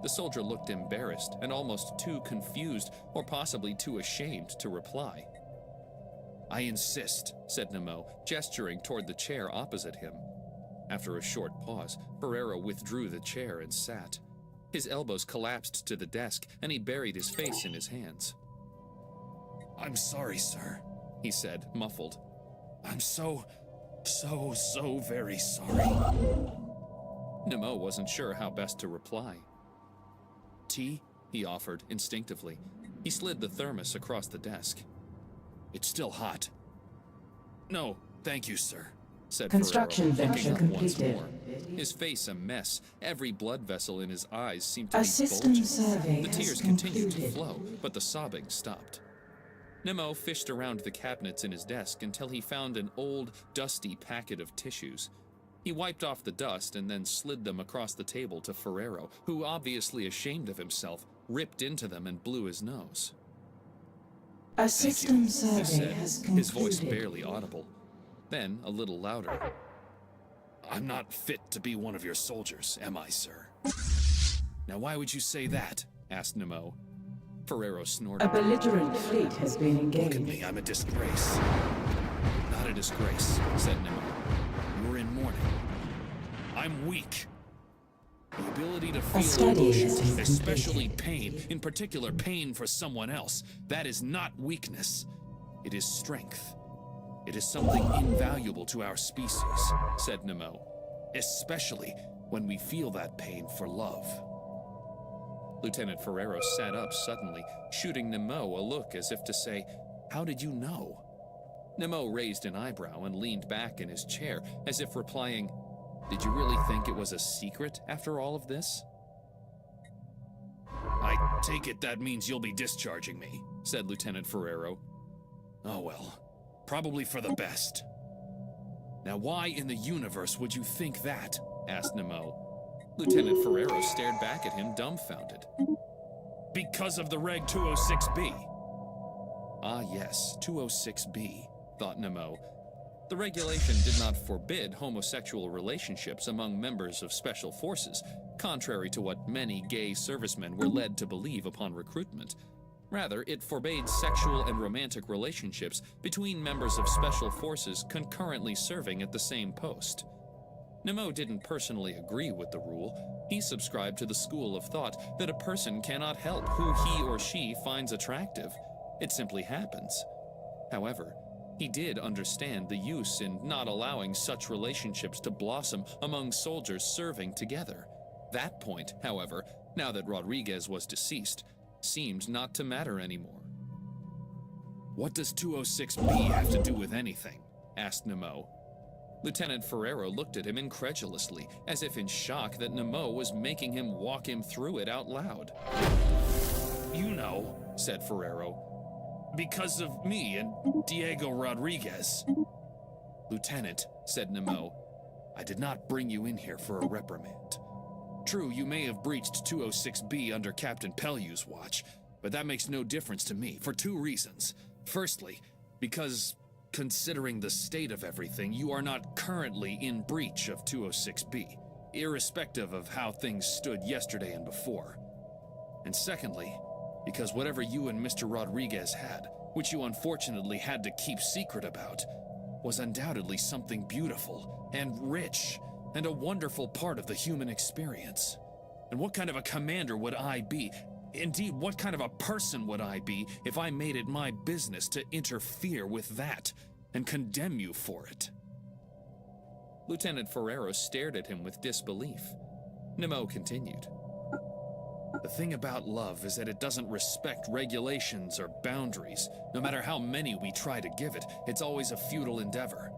The soldier looked embarrassed and almost too confused, or possibly too ashamed to reply. I insist, said Nemo, gesturing toward the chair opposite him. After a short pause, Ferrero withdrew the chair and sat. His elbows collapsed to the desk, and he buried his face in his hands. I'm sorry, sir, he said, muffled. I'm so very sorry. Nemo wasn't sure how best to reply. Tea? He offered, instinctively. He slid the thermos across the desk. It's still hot. No, thank you, sir, said Construction Ferrero, venture looking up once completed. more. His face a mess. Every blood vessel in his eyes seemed to A be system bulging. survey The has tears continued to concluded. flow, but the sobbing stopped. Nemo fished around the cabinets in his desk until he found an old, dusty packet of tissues. He wiped off the dust and then slid them across the table to Ferrero, who, obviously ashamed of himself, ripped into them and blew his nose. A system he survey said, has concluded. his voice barely audible. Then, a little louder. I'm not fit to be one of your soldiers, am I, sir? Now why would you say that? Asked Nemo. Ferrero A snorted. belligerent fleet has been Look at engaged. me, I'm a disgrace. Not not a disgrace, said Nemo. You're in mourning. I'm weak. The ability to feel study emotion, has been especially completed. pain, in particular pain for someone else, that is not weakness. It is strength. It is something invaluable to our species, said Nemo, especially when we feel that pain for love. Lieutenant Ferrero sat up suddenly, shooting Nemo a look as if to say, "How did you know?" Nemo raised an eyebrow and leaned back in his chair, as if replying, "Did you really think it was a secret after all of this?" "I take it that means you'll be discharging me," said Lieutenant Ferrero. "Oh well, probably for the best." "Now why in the universe would you think that?" asked Nemo. Lieutenant Ferrero stared back at him dumbfounded. "Because of the Reg 206B." Ah yes, 206B, thought Nemo. The regulation did not forbid homosexual relationships among members of special forces, contrary to what many gay servicemen were led to believe upon recruitment. Rather, it forbade sexual and romantic relationships between members of special forces concurrently serving at the same post. Nemo didn't personally agree with the rule. He subscribed to the school of thought that a person cannot help who he or she finds attractive. It simply happens. However, he did understand the use in not allowing such relationships to blossom among soldiers serving together. That point, however, now that Rodriguez was deceased, seemed not to matter anymore. "What does 206B have to do with anything?" asked Nemo. Lieutenant Ferrero looked at him incredulously, as if in shock that Nemo was making him walk him through it out loud. "You know," said Ferrero, "because of me and Diego Rodriguez." "Lieutenant," said Nemo, "I did not bring you in here for a reprimand. True, you may have breached 206B under Captain Pelew's watch, but that makes no difference to me for two reasons. Firstly, because, considering the state of everything, you are not currently in breach of 206B, irrespective of how things stood yesterday and before. And secondly, because whatever you and Mr. Rodriguez had, which you unfortunately had to keep secret about, was undoubtedly something beautiful and rich and a wonderful part of the human experience. And what kind of a commander would I be? Indeed, what kind of a person would I be if I made it my business to interfere with that and condemn you for it?" Lieutenant Ferrero stared at him with disbelief. Nemo continued. "The thing about love is that it doesn't respect regulations or boundaries. No matter how many we try to give it, it's always a futile endeavor.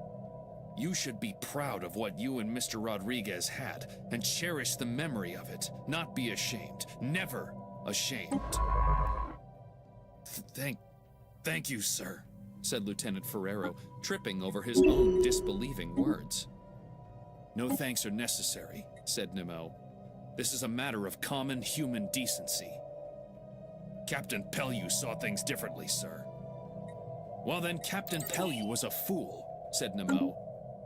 You should be proud of what you and Mr. Rodriguez had and cherish the memory of it, not be ashamed, never ashamed." Thank you, sir," said Lieutenant Ferrero, tripping over his own disbelieving words. "No thanks are necessary," said Nemo. "This is a matter of common human decency." "Captain Pellew saw things differently, sir." "Well then, Captain Pellew was a fool," said Nemo.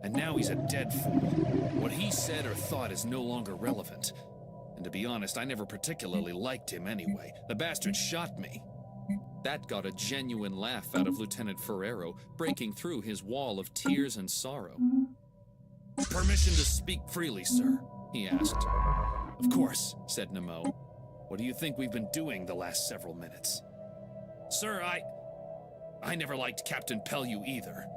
"And now he's a dead fool. What he said or thought is no longer relevant. And to be honest, I never particularly liked him anyway. The bastard shot me." That got a genuine laugh out of Lieutenant Ferrero, breaking through his wall of tears and sorrow. "Permission to speak freely, sir?" he asked. "Of course," said Nemo. "What do you think we've been doing the last several minutes?" "Sir, I never liked Captain Pellew either.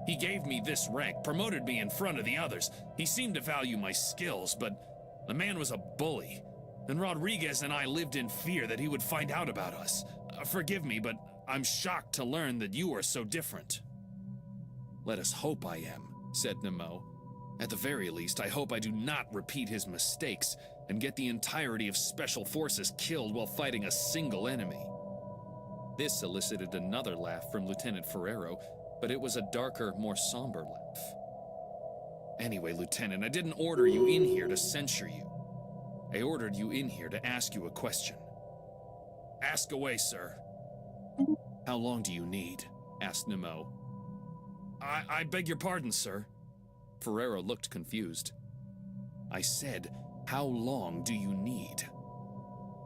He gave me this rank, promoted me in front of the others. He seemed to value my skills, but the man was a bully. And Rodriguez and I lived in fear that he would find out about us. Forgive me, but I'm shocked to learn that you are so different." "Let us hope I am," said Nemo. "At the very least, I hope I do not repeat his mistakes and get the entirety of Special Forces killed while fighting a single enemy." This elicited another laugh from Lieutenant Ferrero, but it was a darker, more somber laugh. "Anyway, Lieutenant, I didn't order you in here to censure you. I ordered you in here to ask you a question." "Ask away, sir." "How long do you need?" asked Nemo. I beg your pardon, sir." Ferrero looked confused. "I said, how long do you need?"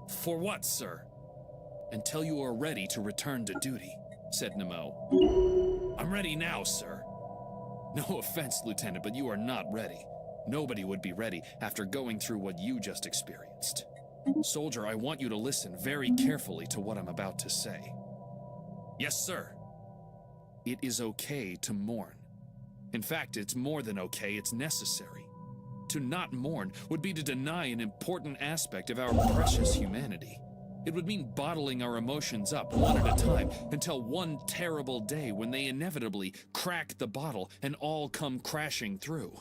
"For what, sir?" "Until you are ready to return to duty," said Nemo. "I'm ready now, sir." No offense, Lieutenant, but you are not ready. Nobody would be ready after going through what you just experienced. Soldier, I want you to listen very carefully to what I'm about to say. Yes, sir. It is okay to mourn. In fact, it's more than okay, it's necessary. To not mourn would be to deny an important aspect of our precious humanity. It would mean bottling our emotions up one at a time until one terrible day when they inevitably crack the bottle and all come crashing through.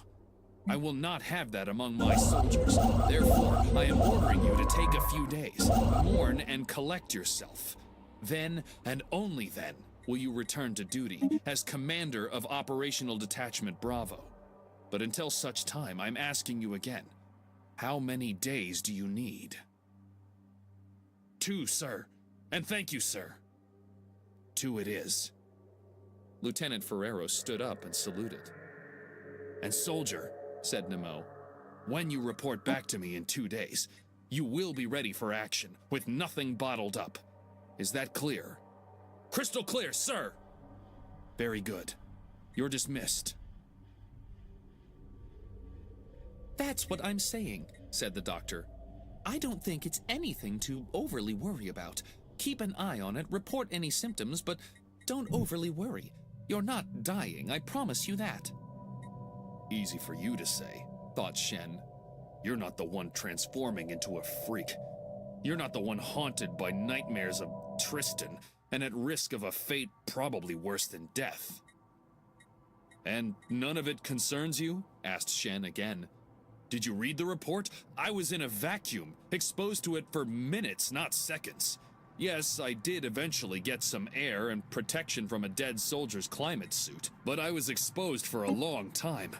I will not have that among my soldiers. Therefore, I am ordering you to take a few days, mourn and collect yourself. Then, and only then, will you return to duty as Commander of Operational Detachment Bravo. But until such time, I'm asking you again, how many days do you need? 2, sir. And thank you, sir. 2 it is. Lieutenant Ferrero stood up and saluted. And soldier, said Nemo, when you report back to me in 2 days, you will be ready for action, with nothing bottled up. Is that clear? Crystal clear, sir! Very good. You're dismissed. That's what I'm saying, said the doctor. I don't think it's anything to overly worry about. Keep an eye on it, report any symptoms, but don't overly worry. You're not dying, I promise you that. Easy for you to say, thought Shen. You're not the one transforming into a freak. You're not the one haunted by nightmares of Tristan and at risk of a fate probably worse than death. And none of it concerns you? Asked Shen again. Did you read the report? I was in a vacuum, exposed to it for minutes, not seconds. Yes, I did eventually get some air and protection from a dead soldier's climate suit, but I was exposed for a long time.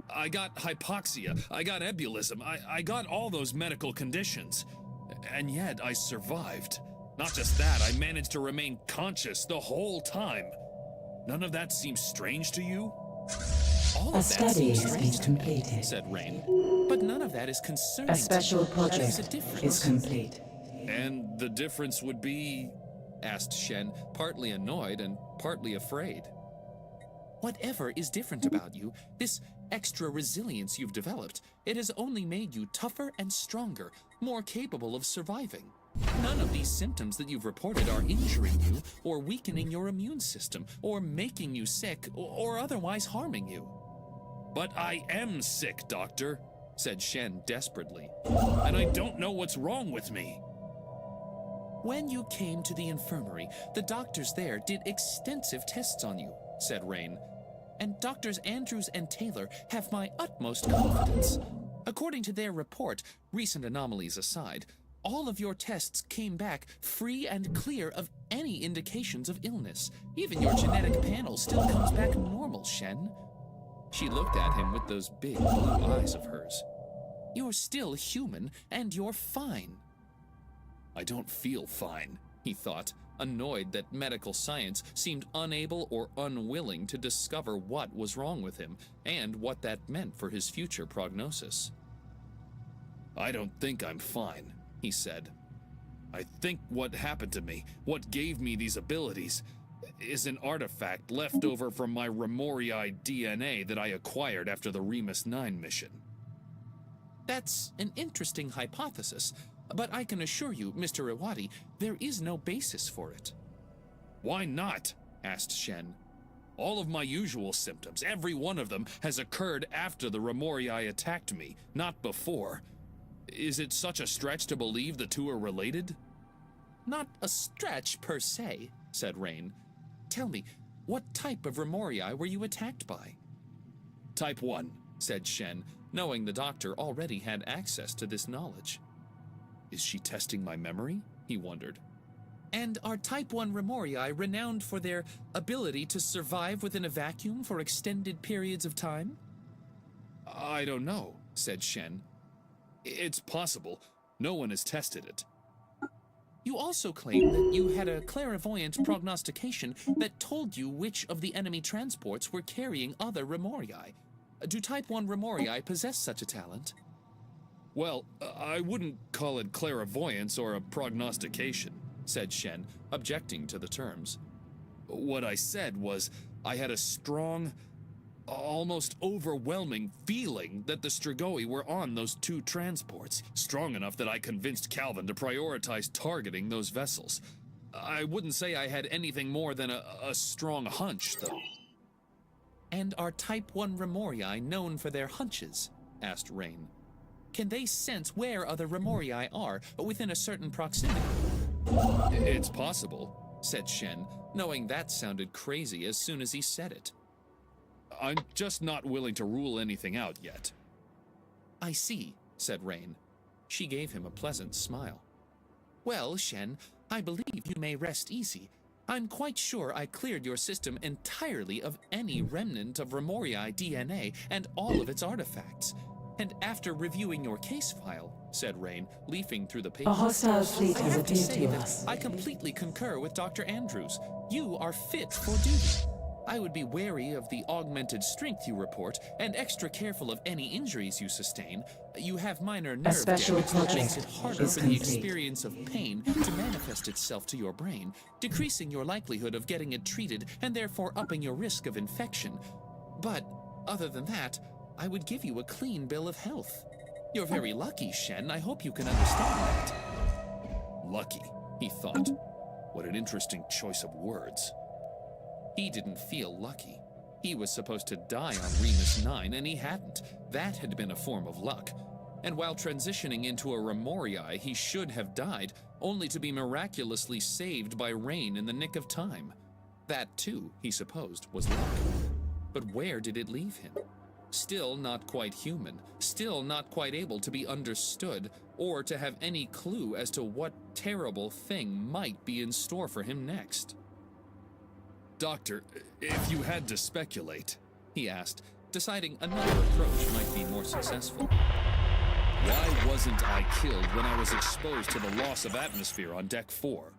I got hypoxia, I got ebulism, I got all those medical conditions. And yet I survived. Not just that, I managed to remain conscious the whole time. None of that seems strange to you? All A of that study seems has strange been to me, completed. said Rain. But none of that is concerning A special to me. There's a project difference. is complete. And the difference would be... asked Shen, partly annoyed and partly afraid. Whatever is different about you, this extra resilience you've developed, it has only made you tougher and stronger, more capable of surviving. None of these symptoms that you've reported are injuring you, or weakening your immune system, or making you sick, or otherwise harming you. But I am sick, Doctor, said Shen desperately. And I don't know what's wrong with me. When you came to the infirmary, the doctors there did extensive tests on you, said Rain. And Doctors Andrews and Taylor have my utmost confidence. According to their report, recent anomalies aside, all of your tests came back free and clear of any indications of illness. Even your genetic panel still comes back normal, Shen. She looked at him with those big blue eyes of hers. You're still human, and you're fine. I don't feel fine, he thought, Annoyed that medical science seemed unable or unwilling to discover what was wrong with him and what that meant for his future prognosis. I don't think I'm fine, he said. I think what happened to me, what gave me these abilities, is an artifact left over from my Remorii DNA that I acquired after the Remus 9 mission. That's an interesting hypothesis, but I can assure you, Mr. Iwati, there is no basis for it. Why not? Asked Shen. All of my usual symptoms, every one of them, has occurred after the Remorii attacked me, not before. Is it such a stretch to believe the two are related? Not a stretch per se, said Rain. Tell me, what type of Remorii were you attacked by? Type 1, said Shen, knowing the doctor already had access to this knowledge. Is she testing my memory? He wondered. And are Type 1 Remorii renowned for their ability to survive within a vacuum for extended periods of time? I don't know, said Shen. It's possible. No one has tested it. You also claim that you had a clairvoyant prognostication that told you which of the enemy transports were carrying other Remorii. Do Type 1 Remorii possess such a talent? Well, I wouldn't call it clairvoyance or a prognostication, said Shen, objecting to the terms. What I said was I had a strong, almost overwhelming feeling that the Strigoi were on those two transports, strong enough that I convinced Calvin to prioritize targeting those vessels. I wouldn't say I had anything more than a strong hunch, though. And are Type 1 Remorii known for their hunches? Asked Rain. Can they sense where other Remorii are within a certain proximity? It's possible, said Shen, knowing that sounded crazy as soon as he said it. I'm just not willing to rule anything out yet. I see, said Rain. She gave him a pleasant smile. Well, Shen, I believe you may rest easy. I'm quite sure I cleared your system entirely of any remnant of Remorii DNA and all of its artifacts. And after reviewing your case file, said Rain, leafing through the papers, A hostile fleet I has have to appeared say to that us. I completely concur with Dr. Andrews. You are fit for duty. I would be wary of the augmented strength you report, and extra careful of any injuries you sustain. You have minor nerve special damage that project makes it harder is for the complete. experience of pain to manifest itself to your brain, decreasing your likelihood of getting it treated and therefore upping your risk of infection. But, other than that, I would give you a clean bill of health. You're very lucky, Shen. I hope you can understand that. Lucky, he thought. What an interesting choice of words. He didn't feel lucky. He was supposed to die on Remus 9, and he hadn't. That had been a form of luck. And while transitioning into a Remorii, he should have died, only to be miraculously saved by Rain in the nick of time. That, too, he supposed, was luck. But where did it leave him? Still not quite human, still not quite able to be understood, or to have any clue as to what terrible thing might be in store for him next. Doctor, if you had to speculate, He asked, deciding another approach might be more successful. why wasn't I killed when I was exposed to the loss of atmosphere on Deck 4?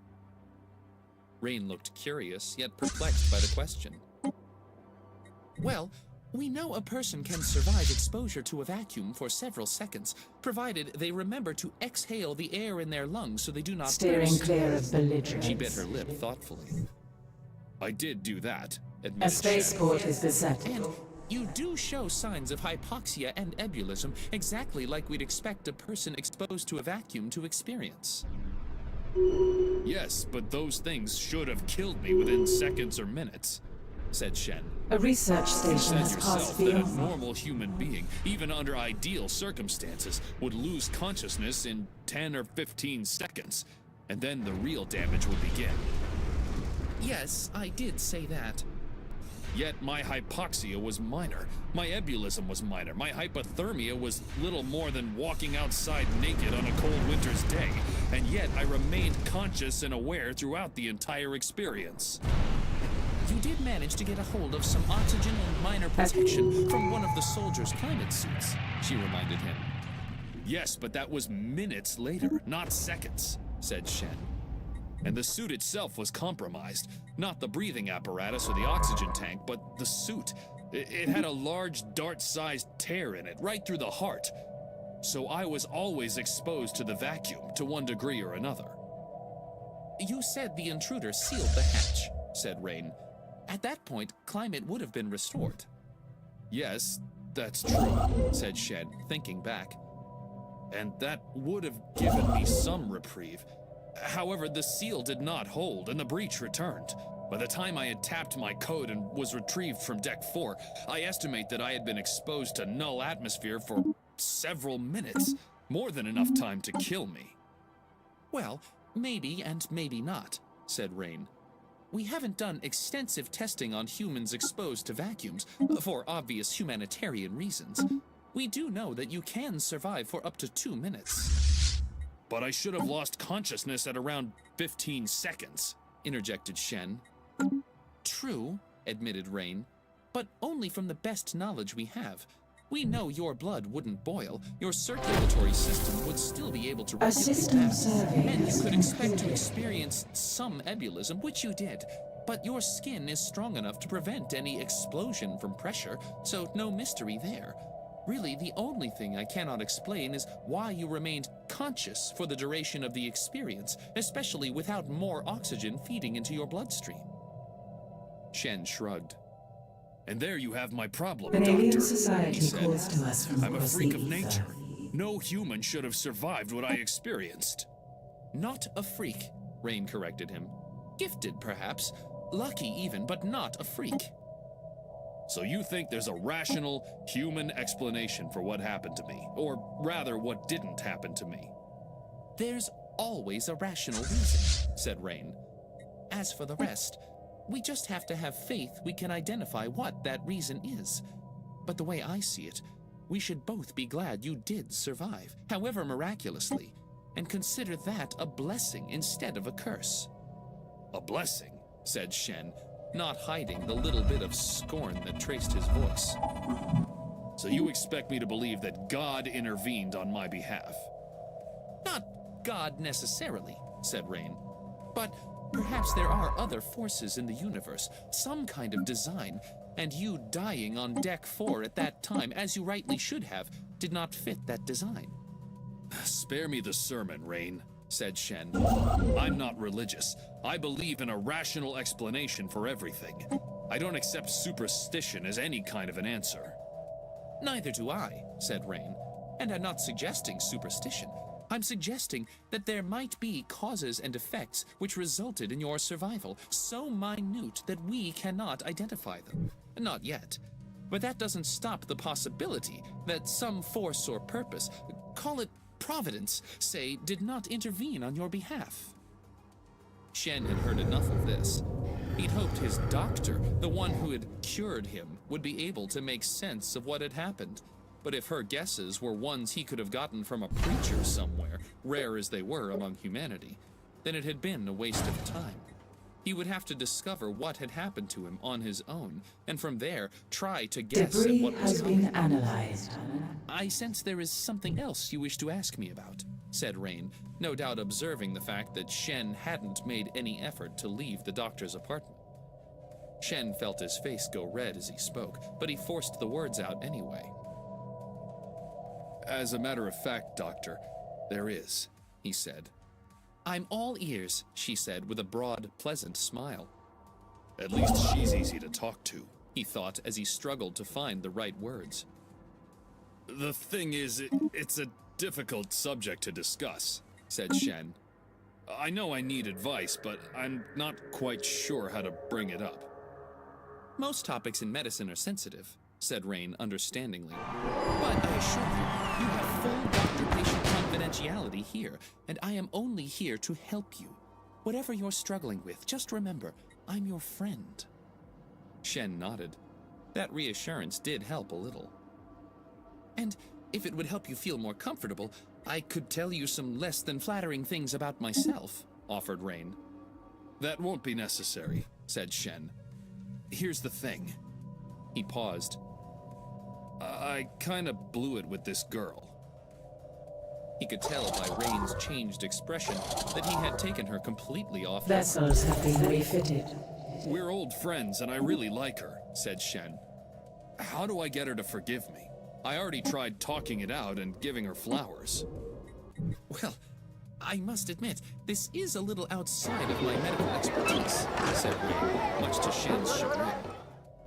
Rain looked curious, yet perplexed by the question. Well, we know a person can survive exposure to a vacuum for several seconds, provided they remember to exhale the air in their lungs so they do not Steering burst. clear of belligerents. She bit her lip thoughtfully. I did do that, A admitted Shen. spaceport is beset. And you do show signs of hypoxia and ebulism, exactly like we'd expect a person exposed to a vacuum to experience. Yes, but those things should have killed me within seconds or minutes, Said Shen. A research You station said has passed yourself the that a info. normal human being, even under ideal circumstances, would lose consciousness in 10 or 15 seconds, and then the real damage would begin. Yes, I did say that. Yet my hypoxia was minor, my ebulism was minor, my hypothermia was little more than walking outside naked on a cold winter's day, and yet I remained conscious and aware throughout the entire experience. You did manage to get a hold of some oxygen and minor protection from one of the soldiers' climate suits, she reminded him. Yes, but that was minutes later, not seconds, Said Shen. and the suit itself was compromised. Not the breathing apparatus or the oxygen tank, but the suit. It had a large dart-sized tear in it, right through the heart. So I was always exposed to the vacuum, to one degree or another. You said the intruder sealed the hatch, said Rain. At that point, climate would have been restored. Yes, that's true, Said Shen, thinking back. and that would have given me some reprieve. However, the seal did not hold, and the breach returned. By the time I had tapped my code and was retrieved from Deck 4, I estimate that I had been exposed to null atmosphere for several minutes, more than enough time to kill me. Well, maybe and maybe not, said Rain. We haven't done extensive testing on humans exposed to vacuums, for obvious humanitarian reasons. We do know that you can survive for up to 2 minutes. But I should have lost consciousness at around 15 seconds. Interjected Shen. True, admitted Rain, but only from the best knowledge we have. We know your blood wouldn't boil, your circulatory system would still be able to regulate system that, survey and you is could expect to concluded. experience some ebulism, which you did. But your skin is strong enough to prevent any explosion from pressure, so no mystery there. Really, the only thing I cannot explain is why you remained conscious for the duration of the experience, especially without more oxygen feeding into your bloodstream. Shen shrugged. And there you have my problem, An alien Doctor, society he said. calls to us from I'm a across freak the of ether. nature. No human should have survived what I experienced. Not a freak, Rain corrected him. Gifted, perhaps. Lucky even, but not a freak. So you think there's a rational, human explanation for what happened to me? Or rather, what didn't happen to me? There's always a rational reason, said Rain. As for the rest, we just have to have faith we can identify what that reason is. But the way I see it, we should both be glad you did survive, however miraculously, and consider that a blessing instead of a curse. A blessing, said Shen, not hiding the little bit of scorn that traced his voice. So you expect me to believe that God intervened on my behalf? Not God necessarily, said Rain, but perhaps there are other forces in the universe, some kind of design, and you dying on Deck 4 at that time, as you rightly should have, did not fit that design. Spare me the sermon, Rain, said Shen. I'm not religious. I believe in a rational explanation for everything. I don't accept superstition as any kind of an answer. Neither do I, said Rain, and I'm not suggesting superstition. I'm suggesting that there might be causes and effects which resulted in your survival, so minute that we cannot identify them. Not yet. But that doesn't stop the possibility that some force or purpose, call it providence, say, did not intervene on your behalf. Shen had heard enough of this. He'd hoped his doctor, the one who had cured him, would be able to make sense of what had happened. But if her guesses were ones he could have gotten from a preacher somewhere, rare as they were among humanity, then it had been a waste of time. He would have to discover what had happened to him on his own, and from there, try to guess at Debris what was has coming. been analyzed. I sense there is something else you wish to ask me about, said Rain, no doubt observing the fact that Shen hadn't made any effort to leave the doctor's apartment. Shen felt his face go red as he spoke, but he forced the words out anyway. As a matter of fact, Doctor, there is, he said. I'm all ears, she said with a broad, pleasant smile. At least she's easy to talk to, He thought as he struggled to find the right words. The thing is, it's a difficult subject to discuss, Said Shen. I know I need advice, but I'm not quite sure how to bring it up. Most topics in medicine are sensitive, said Rain understandingly. But I assure you, you have full doctor-patient confidentiality here, and I am only here to help you. Whatever you're struggling with, just remember, I'm your friend. Shen nodded. That reassurance did help a little. And if it would help you feel more comfortable, I could tell you some less than flattering things about myself, offered Rain. That won't be necessary, Said Shen. Here's the thing. He paused. I kinda blew it with this girl. He could tell by Rain's changed expression that he had taken her completely off guard. Vessels have been refitted. We're old friends and I really like her, said Shen. How do I get her to forgive me? I already tried talking it out and giving her flowers. Well, I must admit, this is a little outside of my medical expertise, said Rain, much to Shen's chagrin.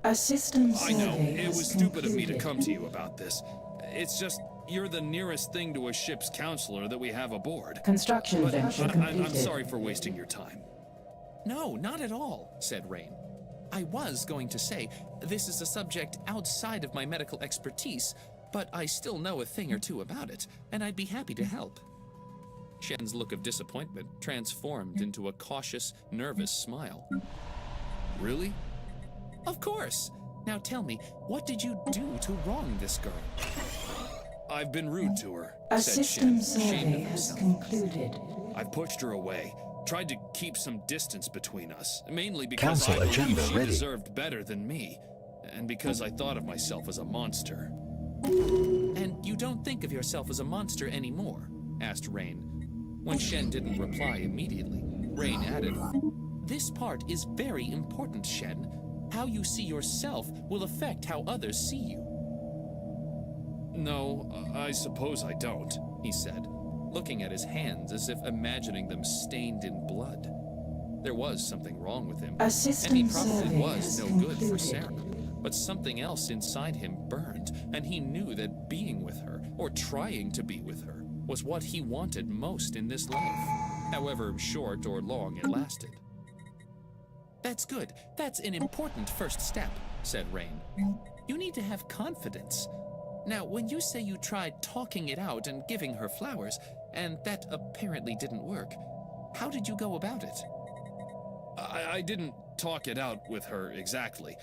A system I know, survey it has was stupid of me to concluded. come to you about this. It's just, you're the nearest thing to a ship's counselor that we have aboard. Construction But venture I'm completed. sorry for wasting your time. No, not at all, said Rain. I was going to say, this is a subject outside of my medical expertise, but I still know a thing or two about it, and I'd be happy to help. Shen's look of disappointment transformed into a cautious, nervous smile. Really? Of course. Now tell me, what did you do to wrong this girl? I've been rude to her, A said system Shen, ashamed survey of has himself. concluded. I've pushed her away, tried to keep some distance between us, mainly because Council I believe agenda she ready. deserved better than me, and because I thought of myself as a monster. And you don't think of yourself as a monster anymore? Asked Rain. When Shen didn't reply immediately, Rain added, This part is very important, Shen. How you see yourself will affect how others see you. No, I suppose I don't. He said, looking at his hands as if imagining them stained in blood. There was something wrong with him, A and he system probably survey was has no good for concluded. Sarah. but something else inside him burned, and he knew that being with her, or trying to be with her, was what he wanted most in this life, however short or long it lasted. That's good. That's an important first step, said Rain. You need to have confidence. Now, when you say you tried talking it out and giving her flowers, and that apparently didn't work, how did you go about it? I didn't talk it out with her exactly.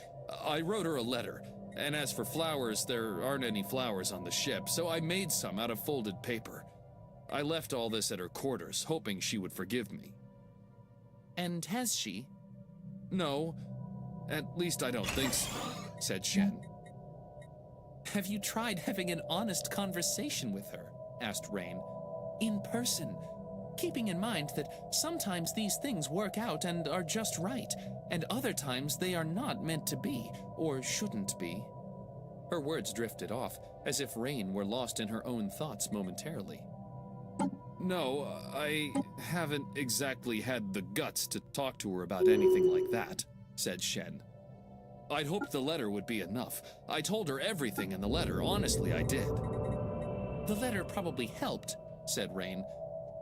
I wrote her a letter, and as for flowers, there aren't any flowers on the ship, so I made some out of folded paper. I left all this at her quarters, hoping she would forgive me. And has she? No, at least I don't think so, said Shen. Have you tried having an honest conversation with her? Asked Rain. In person, keeping in mind that sometimes these things work out and are just right, and other times they are not meant to be, or shouldn't be. Her words drifted off, as if Rain were lost in her own thoughts momentarily. No, I haven't exactly had the guts to talk to her about anything like that, said Shen. I'd hoped the letter would be enough. I told her everything in the letter, honestly I did. The letter probably helped, said Rain,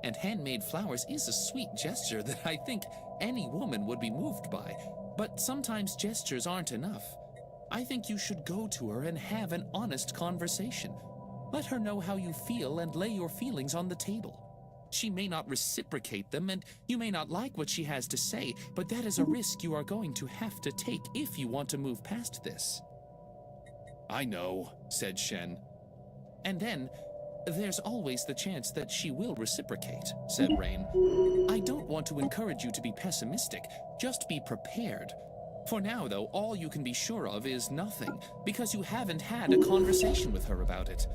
and handmade flowers is a sweet gesture that I think any woman would be moved by, but sometimes gestures aren't enough. I think you should go to her and have an honest conversation. Let her know how you feel and lay your feelings on the table. She may not reciprocate them, and you may not like what she has to say, but that is a risk you are going to have to take if you want to move past this. I know, said Shen. And then, there's always the chance that she will reciprocate, said Rain. I don't want to encourage you to be pessimistic, just be prepared. For now, though, all you can be sure of is nothing, because you haven't had a conversation with her about it.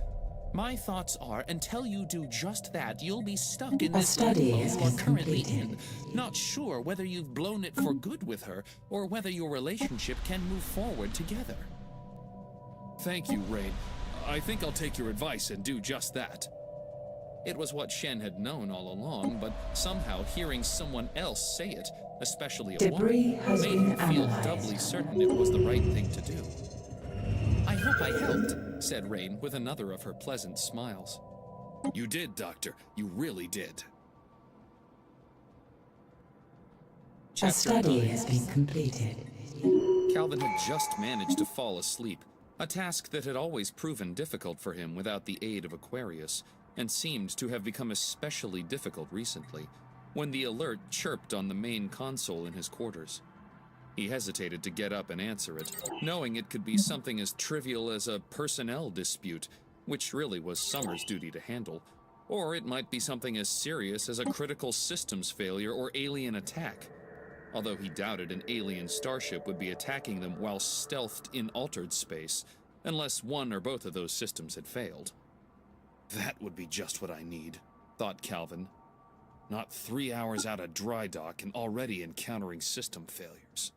My thoughts are, until you do just that, you'll be stuck in this study limbo has you are been currently completed. in, not sure whether you've blown it for good with her, or whether your relationship can move forward together. Thank you, Rain. I think I'll take your advice and do just that. It was what Shen had known all along, but somehow hearing someone else say it, especially a Debris woman, has made been him feel analyzed. doubly certain it was the right thing to do. I hope I helped. Said Rain with another of her pleasant smiles. You did, Doctor. You really did. A study has been completed. Calvin had just managed to fall asleep, a task that had always proven difficult for him without the aid of Aquarius, and seemed to have become especially difficult recently, when the alert chirped on the main console in his quarters. He hesitated to get up and answer it, knowing it could be something as trivial as a personnel dispute, which really was Summer's duty to handle, or it might be something as serious as a critical systems failure or alien attack, although he doubted an alien starship would be attacking them while stealthed in altered space, unless one or both of those systems had failed. That would be just what I need, thought Calvin. Not 3 hours out of dry dock and already encountering system failures.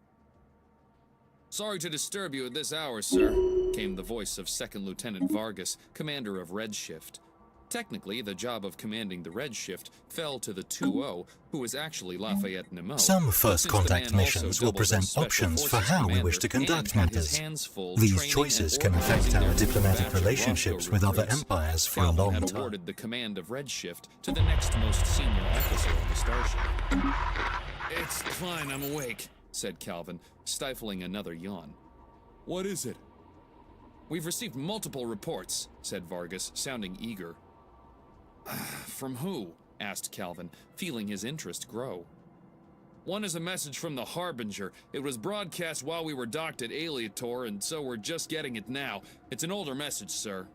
Sorry to disturb you at this hour, sir, came the voice of Second Lieutenant Vargas, commander of Red Shift. Technically, the job of commanding the Red Shift fell to the 2-0, who was actually Lafayette Nemo. Some first Since the contact man missions also will doubled as present Special options for Forces how we wish commander to conduct and had his matters. hands full These training choices and can affect organizing our their diplomatic batch of relationships Roscoe with other recruits. empires for a Calvin long had time. awarded the command of Red Shift to the next most senior officer of the starship. It's fine, I'm awake, said Calvin, stifling another yawn. What is it? We've received multiple reports, said Vargas, sounding eager. From who? Asked Calvin, feeling his interest grow. One is a message from the Harbinger. It was broadcast while we were docked at Aleator, and so we're just getting it now. It's an older message, sir.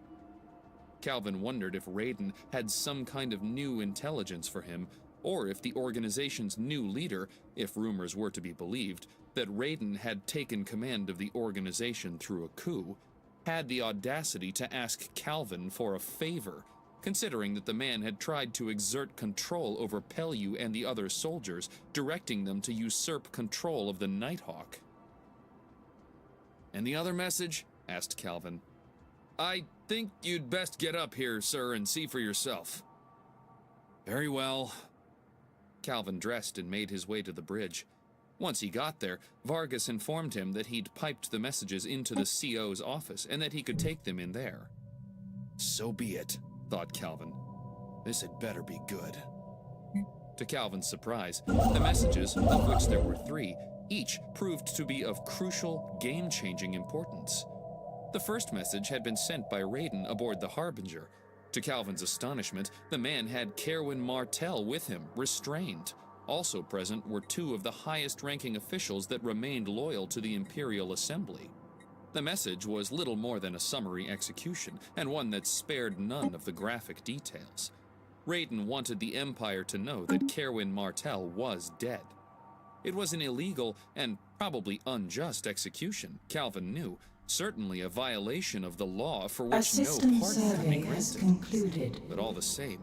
Calvin wondered if Raiden had some kind of new intelligence for him, or if the organization's new leader, if rumors were to be believed, that Raiden had taken command of the organization through a coup, had the audacity to ask Calvin for a favor, considering that the man had tried to exert control over Pellew and the other soldiers, directing them to usurp control of the Nighthawk. And the other message? Asked Calvin. I think you'd best get up here, sir, and see for yourself. Very well. Calvin dressed and made his way to the bridge. Once he got there, Vargas informed him that he'd piped the messages into the CO's office and that he could take them in there. So be it, thought Calvin. This had better be good. To Calvin's surprise, the messages, of which there were 3, each proved to be of crucial, game-changing importance. The first message had been sent by Raiden aboard the Harbinger. To Calvin's astonishment, the man had Kerwin Martell with him, restrained. Also present were 2 of the highest-ranking officials that remained loyal to the Imperial Assembly. The message was little more than a summary execution, and one that spared none of the graphic details. Raiden wanted the Empire to know that Kerwin Martell was dead. It was an illegal and probably unjust execution, Calvin knew, certainly a violation of the law for A which no system pardon could be survey has granted. concluded. But all the same,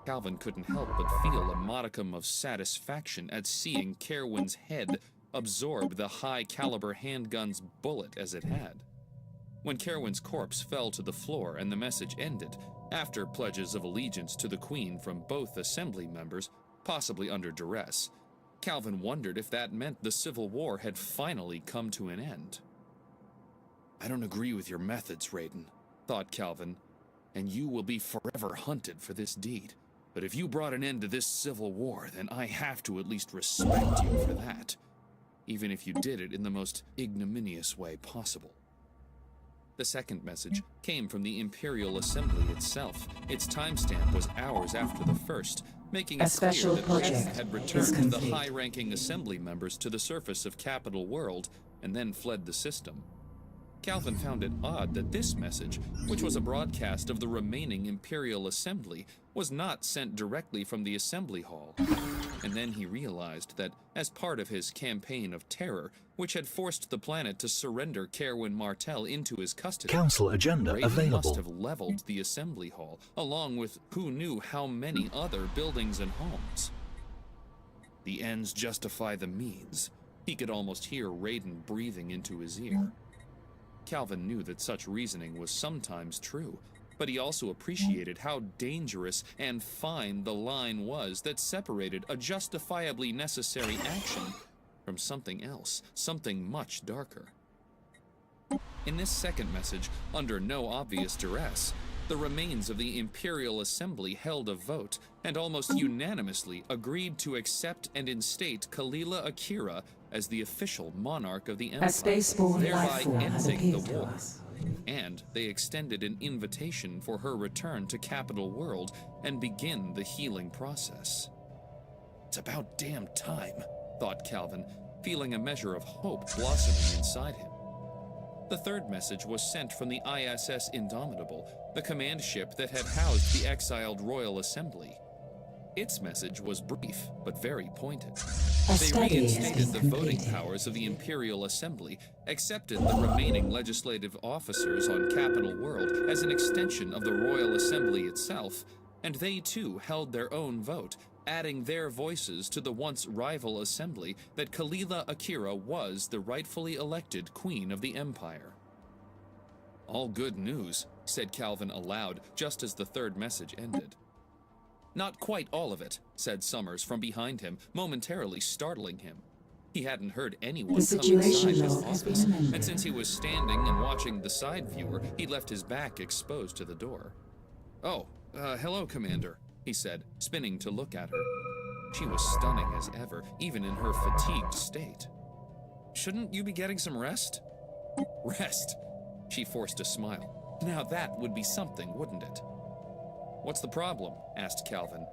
Calvin couldn't help but feel a modicum of satisfaction at seeing Kerwin's head absorb the high-caliber handgun's bullet as it had. When Kerwin's corpse fell to the floor and the message ended, after pledges of allegiance to the Queen from both Assembly members, possibly under duress, Calvin wondered if that meant the Civil War had finally come to an end. I don't agree with your methods, Raiden, thought Calvin, and you will be forever hunted for this deed. But if you brought an end to this civil war, then I have to at least respect you for that, even if you did it in the most ignominious way possible. The second message came from the Imperial Assembly itself. Its timestamp was hours after the first, making A it special clear that project Raiden had is returned the complete. high-ranking Assembly members to the surface of Capital World and then fled the system. Calvin found it odd that this message, which was a broadcast of the remaining Imperial Assembly, was not sent directly from the Assembly Hall. And then he realized that, as part of his campaign of terror, which had forced the planet to surrender Kerwin Martell into his custody, Council agenda Raiden must available. have leveled the Assembly Hall, along with who knew how many other buildings and homes. The ends justify the means. He could almost hear Raiden breathing into his ear. Calvin knew that such reasoning was sometimes true, but he also appreciated how dangerous and fine the line was that separated a justifiably necessary action from something else, something much darker. In this second message, under no obvious duress, the remains of the Imperial Assembly held a vote and almost unanimously agreed to accept and instate Kalila Akira as the official monarch of the Empire, A spaceborne thereby life form has ending the appeared to war. us. And they extended an invitation for her return to Capital World and begin the healing process. It's about damn time, Thought Calvin, feeling a measure of hope blossoming inside him. The third message was sent from the ISS Indomitable, the command ship that had housed the exiled Royal Assembly. Its message was brief, but very pointed. A They study has reinstated been the voting completed. powers of the Imperial Assembly, accepted the remaining legislative officers on Capital World as an extension of the Royal Assembly itself, and they too held their own vote, adding their voices to the once rival assembly that Kalila Akira was the rightfully elected Queen of the Empire. All good news, said Calvin aloud, just as the third message ended. Not quite all of it, said Summers from behind him, momentarily startling him. He hadn't heard anyone The come inside situation his log has been office, amended. and since he was standing and watching the side viewer, he left his back exposed to the door. Oh, hello, Commander, he said, spinning to look at her. She was stunning as ever, even in her fatigued state. Shouldn't you be getting some rest? Rest? She forced a smile. Now that would be something, wouldn't it? What's the problem? Asked Calvin.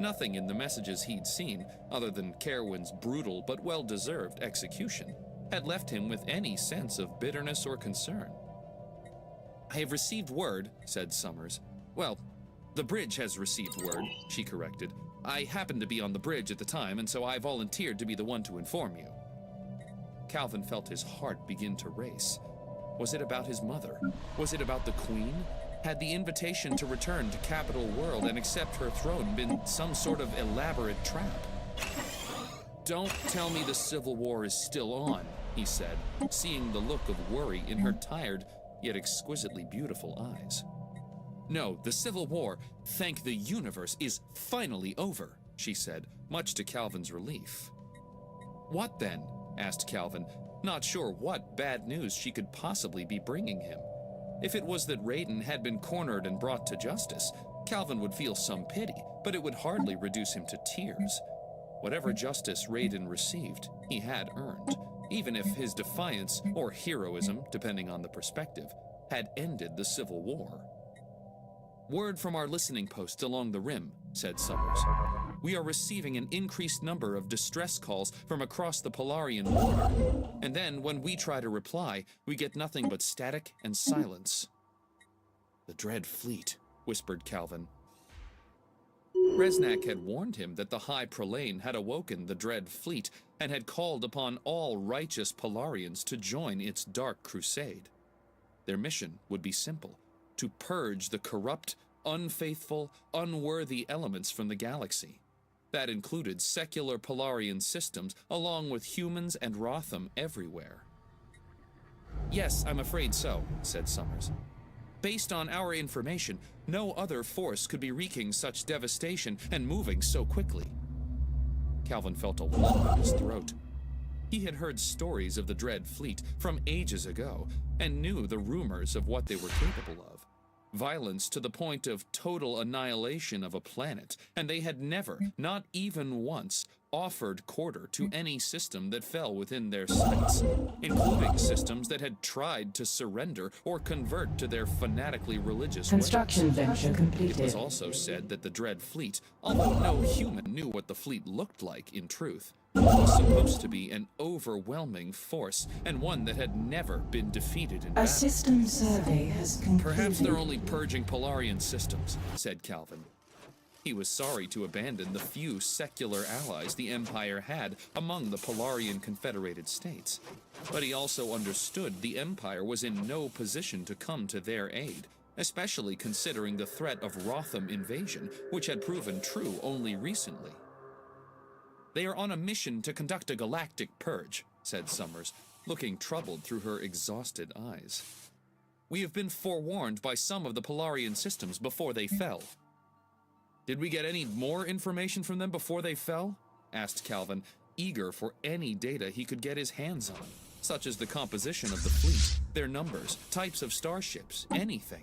Nothing in the messages he'd seen, other than Kerwin's brutal but well-deserved execution, had left him with any sense of bitterness or concern. I have received word, said Summers. Well, the bridge has received word, she corrected. I happened to be on the bridge at the time, and so I volunteered to be the one to inform you. Calvin felt his heart begin to race. Was it about his mother? Was it about the Queen? Had the invitation to return to Capital World and accept her throne been some sort of elaborate trap? Don't tell me the Civil War is still on, he said, seeing the look of worry in her tired yet exquisitely beautiful eyes. No, the Civil War, thank the universe, is finally over, she said, much to Calvin's relief. What then? Asked Calvin, not sure what bad news she could possibly be bringing him. If it was that Raiden had been cornered and brought to justice, Calvin would feel some pity, but it would hardly reduce him to tears. Whatever justice Raiden received, he had earned, even if his defiance, or heroism, depending on the perspective, had ended the Civil War. Word from our listening posts along the rim, said Summers. We are receiving an increased number of distress calls from across the Polarian border, and then when we try to reply, we get nothing but static and silence. The Dread Fleet, whispered Calvin. Resnack had warned him that the High Prolane had awoken the Dread Fleet and had called upon all righteous Polarians to join its dark crusade. Their mission would be simple: to purge the corrupt, unfaithful, unworthy elements from the galaxy. That included secular Polarian systems, along with humans and Rotham everywhere. Yes, I'm afraid so, said Summers. Based on our information, no other force could be wreaking such devastation and moving so quickly. Calvin felt a lump in his throat. He had heard stories of the Dread Fleet from ages ago and knew the rumors of what they were capable of. Violence to the point of total annihilation of a planet, and they had never, not even once, offered quarter to any system that fell within their sights, including systems that had tried to surrender or convert to their fanatically religious Construction ways. venture completed. It was also said that the Dread Fleet, although no human knew what the fleet looked like in truth, was supposed to be an overwhelming force, and one that had never been defeated in A battle. system survey has concluded. Perhaps they're only purging Polarian systems, said Calvin. He was sorry to abandon the few secular allies the Empire had among the Polarian Confederated States, but he also understood the Empire was in no position to come to their aid, especially considering the threat of Rotham invasion, which had proven true only recently. They are on a mission to conduct a galactic purge, said Summers, looking troubled through her exhausted eyes. We have been forewarned by some of the Polarian systems before they fell. Did we get any more information from them before they fell? Asked Calvin, eager for any data he could get his hands on, such as the composition of the fleet, their numbers, types of starships, anything.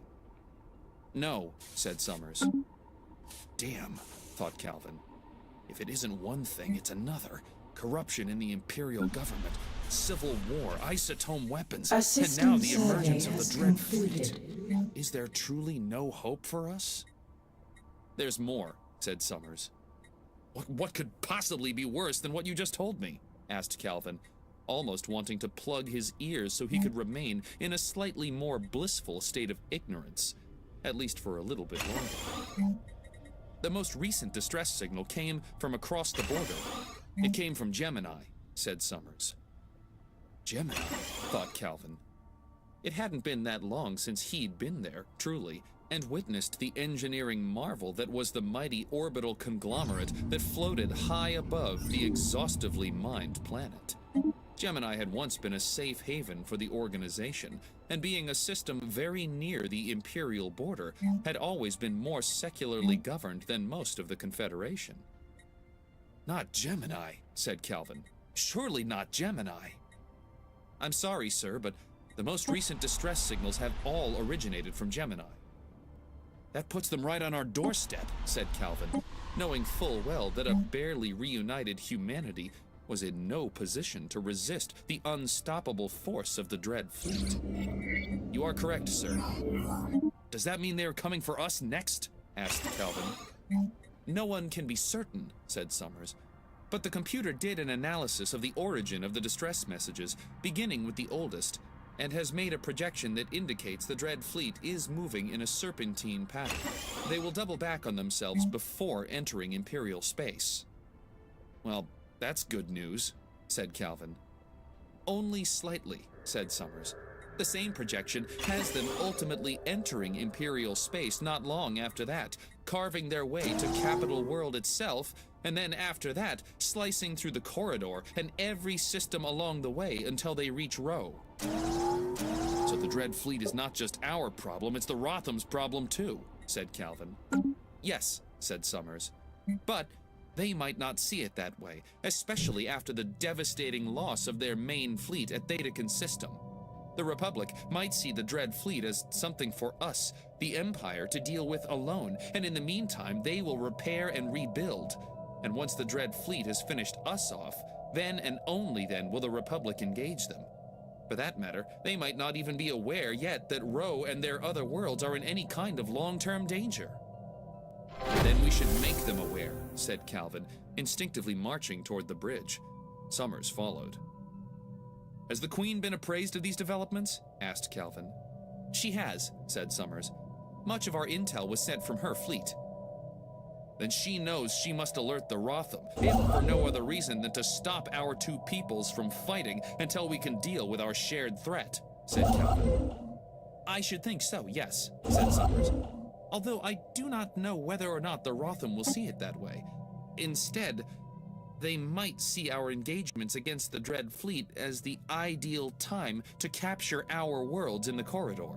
No, said Summers. Damn, thought Calvin. If it isn't one thing, it's another. Corruption in the Imperial government, civil war, isotome weapons, and now the emergence of the Dread Fleet. Is there truly no hope for us? There's more, said Summers. What could possibly be worse than what you just told me? Asked Calvin, almost wanting to plug his ears so he could remain in a slightly more blissful state of ignorance, at least for a little bit longer. The most recent distress signal came from across the border. It came from Gemini, said Summers. Gemini, thought Calvin. It hadn't been that long since he'd been there, truly, and witnessed the engineering marvel that was the mighty orbital conglomerate that floated high above the exhaustively mined planet. Gemini had once been a safe haven for the organization, and being a system very near the Imperial border, had always been more secularly governed than most of the Confederation. Not Gemini, said Calvin. Surely not Gemini. I'm sorry, sir, but the most recent distress signals have all originated from Gemini. That puts them right on our doorstep, said Calvin, knowing full well that a barely reunited humanity was in no position to resist the unstoppable force of the Dread Fleet. You are correct, sir. Does that mean they are coming for us next? Asked Calvin. No one can be certain, said Summers, but the computer did an analysis of the origin of the distress messages, beginning with the oldest, and has made a projection that indicates the Dread Fleet is moving in a serpentine pattern. They will double back on themselves before entering Imperial space. Well, that's good news, said Calvin. Only slightly, said Summers. The same projection has them ultimately entering Imperial space not long after that, carving their way to Capital World itself, and then after that, slicing through the corridor and every system along the way until they reach Rho. So the Dread Fleet is not just our problem, it's the Rotham's problem too, said Calvin. Yes, said Summers. But they might not see it that way, especially after the devastating loss of their main fleet at Thetakin System. The Republic might see the Dread Fleet as something for us, the Empire, to deal with alone, and in the meantime, they will repair and rebuild. And once the Dread Fleet has finished us off, then and only then will the Republic engage them. For that matter, they might not even be aware yet that Ro and their other worlds are in any kind of long-term danger. Then we should make them aware, said Calvin, instinctively marching toward the bridge. Summers followed. Has the Queen been appraised of these developments? Asked Calvin. She has, said Summers. Much of our intel was sent from her fleet. Then she knows she must alert the Rotham, if for no other reason than to stop our two peoples from fighting until we can deal with our shared threat, said Calvin. I should think so, yes, said Summers. Although I do not know whether or not the Rotham will see it that way. Instead, they might see our engagements against the Dread Fleet as the ideal time to capture our worlds in the corridor.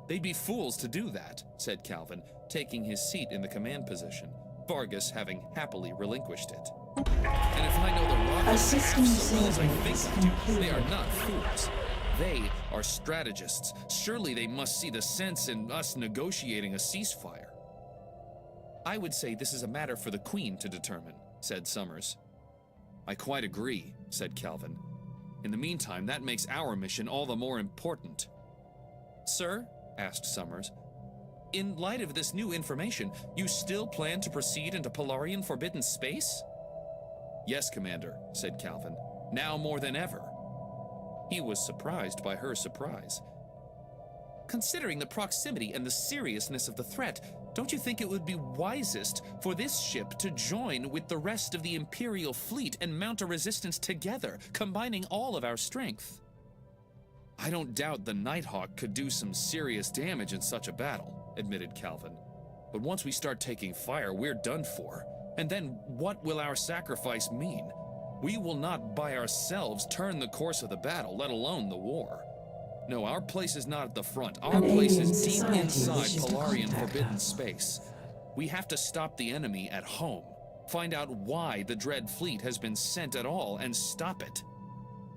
They'd be fools to do that, said Calvin, taking his seat in the command position, Vargas having happily relinquished it. And if I know the Rotham half so well as I think I do, they are not fools. They are strategists. Surely they must see the sense in us negotiating a ceasefire. I would say this is a matter for the Queen to determine, said Summers. I quite agree, said Calvin. In the meantime, that makes our mission all the more important. Sir, asked Summers, in light of this new information, you still plan to proceed into Polarian forbidden space? Yes, Commander, said Calvin. Now more than ever. He was surprised by her surprise. Considering the proximity and the seriousness of the threat, don't you think it would be wisest for this ship to join with the rest of the Imperial fleet and mount a resistance together, combining all of our strength? I don't doubt the Nighthawk could do some serious damage in such a battle, admitted Calvin. But once we start taking fire, we're done for. And then what will our sacrifice mean? We will not by ourselves turn the course of the battle, let alone the war. No, our place is not at the front. Our place is deep inside Polarian forbidden space. We have to stop the enemy at home, find out why the Dread Fleet has been sent at all, and stop it.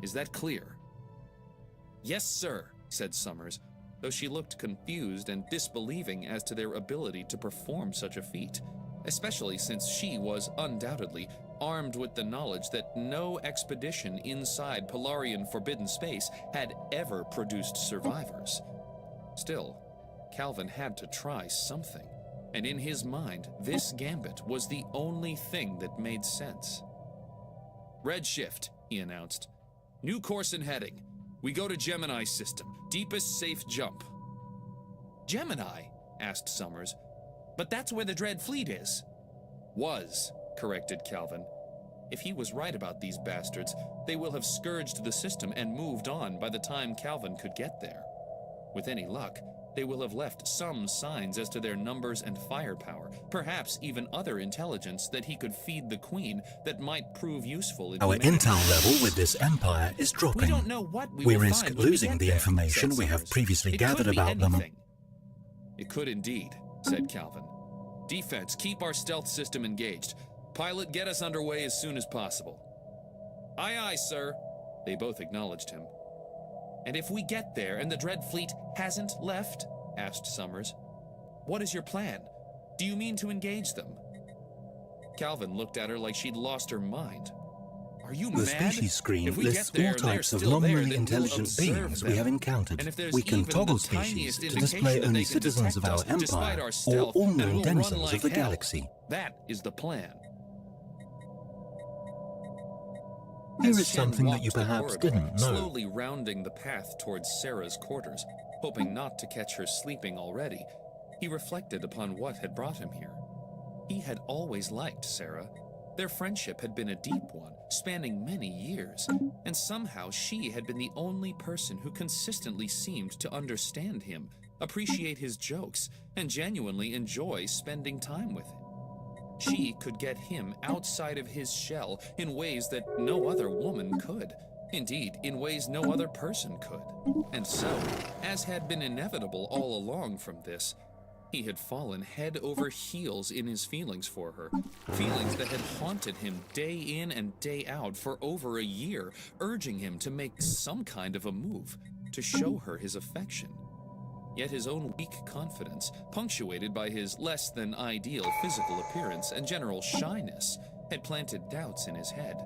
Is that clear? Yes, sir, said Summers, though she looked confused and disbelieving as to their ability to perform such a feat, especially since she was undoubtedly armed with the knowledge that no expedition inside Polarian forbidden space had ever produced survivors. Still, Calvin had to try something, and in his mind, this gambit was the only thing that made sense. Red shift, he announced. New course and heading. We go to Gemini system. Deepest safe jump. Gemini? Asked Summers. But that's where the Dread Fleet is. Was, corrected Calvin. If he was right about these bastards, they will have scourged the system and moved on by the time Calvin could get there. With any luck, they will have left some signs as to their numbers and firepower, perhaps even other intelligence that he could feed the Queen that might prove useful in Our humanity. intel level with this empire is dropping. We don't know what we We will risk find when we losing get the there, information said we have Summers. previously It gathered could be about them. anything. It could indeed, said Calvin. Defense, keep our stealth system engaged. Pilot, get us underway as soon as possible. Aye, aye, sir. They both acknowledged him. And if we get there and the Dread Fleet hasn't left, asked Summers, what is your plan? Do you mean to engage them? Calvin looked at her like she'd lost her mind. Are you The mad? species screen If we lists get there all and they're types of still there, nominally then we'll intelligent observe beings we them. have encountered. And if there's We can even toggle the species tiniest to indication display that only they can citizens of detect our us despite empire our or stealth, then unknown we'll run denizens like of the hell. galaxy. That is the plan. Here As is Shen something that you walked the perhaps corridor, didn't know. slowly rounding the path towards Sarah's quarters, hoping not to catch her sleeping already, he reflected upon what had brought him here. He had always liked Sarah. Their friendship had been a deep one, spanning many years, and somehow she had been the only person who consistently seemed to understand him, appreciate his jokes, and genuinely enjoy spending time with him. She could get him outside of his shell in ways that no other woman could. Indeed, in ways no other person could. And so, as had been inevitable all along from this, He had fallen head over heels in his feelings for her, feelings that had haunted him day in and day out for over a year, urging him to make some kind of a move, to show her his affection. Yet his own weak confidence, punctuated by his less than ideal physical appearance and general shyness, had planted doubts in his head.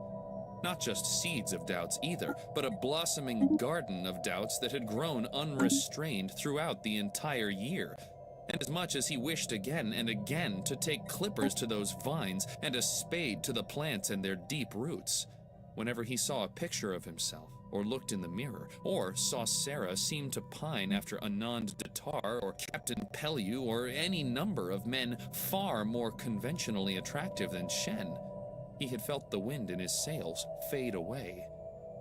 Not just seeds of doubts either, but a blossoming garden of doubts that had grown unrestrained throughout the entire year. And as much as he wished again and again to take clippers to those vines and a spade to the plants and their deep roots, whenever he saw a picture of himself, or looked in the mirror, or saw Sarah seem to pine after Anand Datar or Captain Pellew or any number of men far more conventionally attractive than Shen, he had felt the wind in his sails fade away.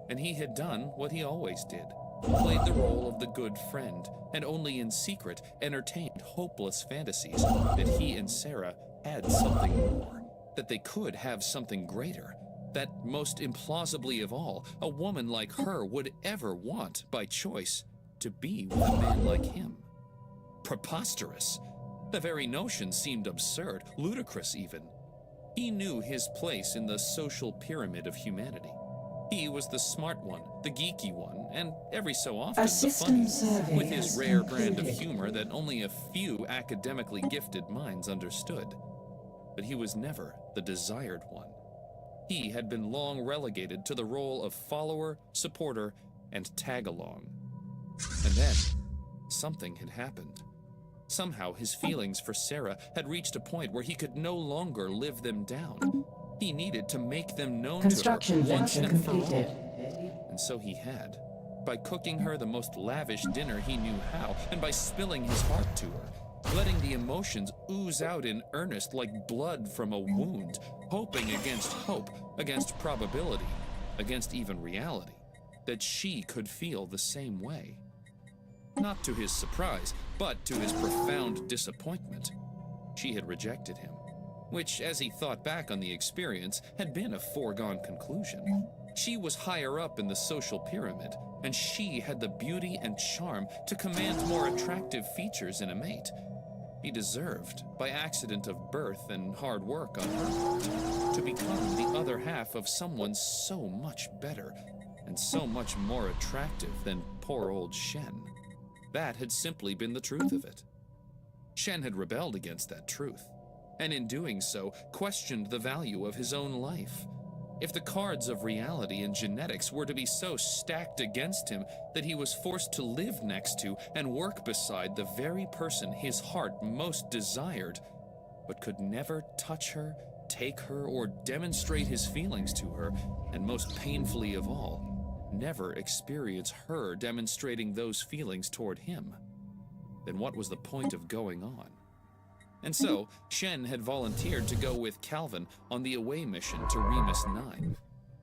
And he had done what he always did, played the role of the good friend, and only in secret entertained hopeless fantasies that he and Sarah had something more, that they could have something greater, that most implausibly of all, a woman like her would ever want, by choice, to be with a man like him. Preposterous! The very notion seemed absurd, ludicrous even. He knew his place in the social pyramid of humanity. He was the smart one, the geeky one, and every so often the funny, with his rare brand of humor that only a few academically gifted minds understood. But he was never the desired one. He had been long relegated to the role of follower, supporter, and tag-along. And then, something had happened. Somehow his feelings for Sarah had reached a point where he could no longer live them down. He needed to make them known to her once and for all. And so he had. By cooking her the most lavish dinner he knew how, and by spilling his heart to her, letting the emotions ooze out in earnest like blood from a wound, hoping against hope, against probability, against even reality, that she could feel the same way. Not to his surprise, but to his profound disappointment, she had rejected him. Which, as he thought back on the experience, had been a foregone conclusion. She was higher up in the social pyramid, and she had the beauty and charm to command more attractive features in a mate. He deserved, by accident of birth and hard work on her part, to become the other half of someone so much better and so much more attractive than poor old Shen. That had simply been the truth of it. Shen had rebelled against that truth, and in doing so, questioned the value of his own life. If the cards of reality and genetics were to be so stacked against him that he was forced to live next to and work beside the very person his heart most desired, but could never touch her, take her, or demonstrate his feelings to her, and most painfully of all, never experience her demonstrating those feelings toward him, then what was the point of going on? And so, Shen had volunteered to go with Calvin on the away mission to Remus 9.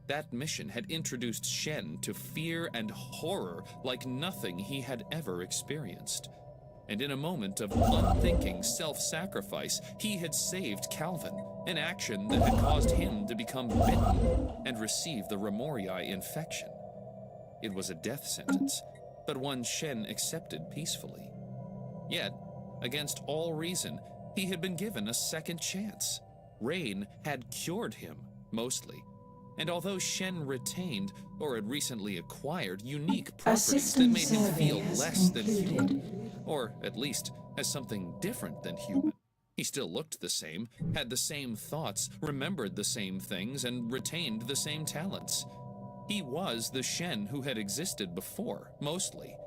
That mission had introduced Shen to fear and horror like nothing he had ever experienced. And in a moment of unthinking self-sacrifice, he had saved Calvin, an action that had caused him to become bitten and receive the Remoriae infection. It was a death sentence, but one Shen accepted peacefully. Yet, against all reason, he had been given a second chance. Rain had cured him, mostly. And although Shen retained, or had recently acquired, unique properties that made him feel less than human, or at least as something different than human, he still looked the same, had the same thoughts, remembered the same things, and retained the same talents. He was the Shen who had existed before, mostly.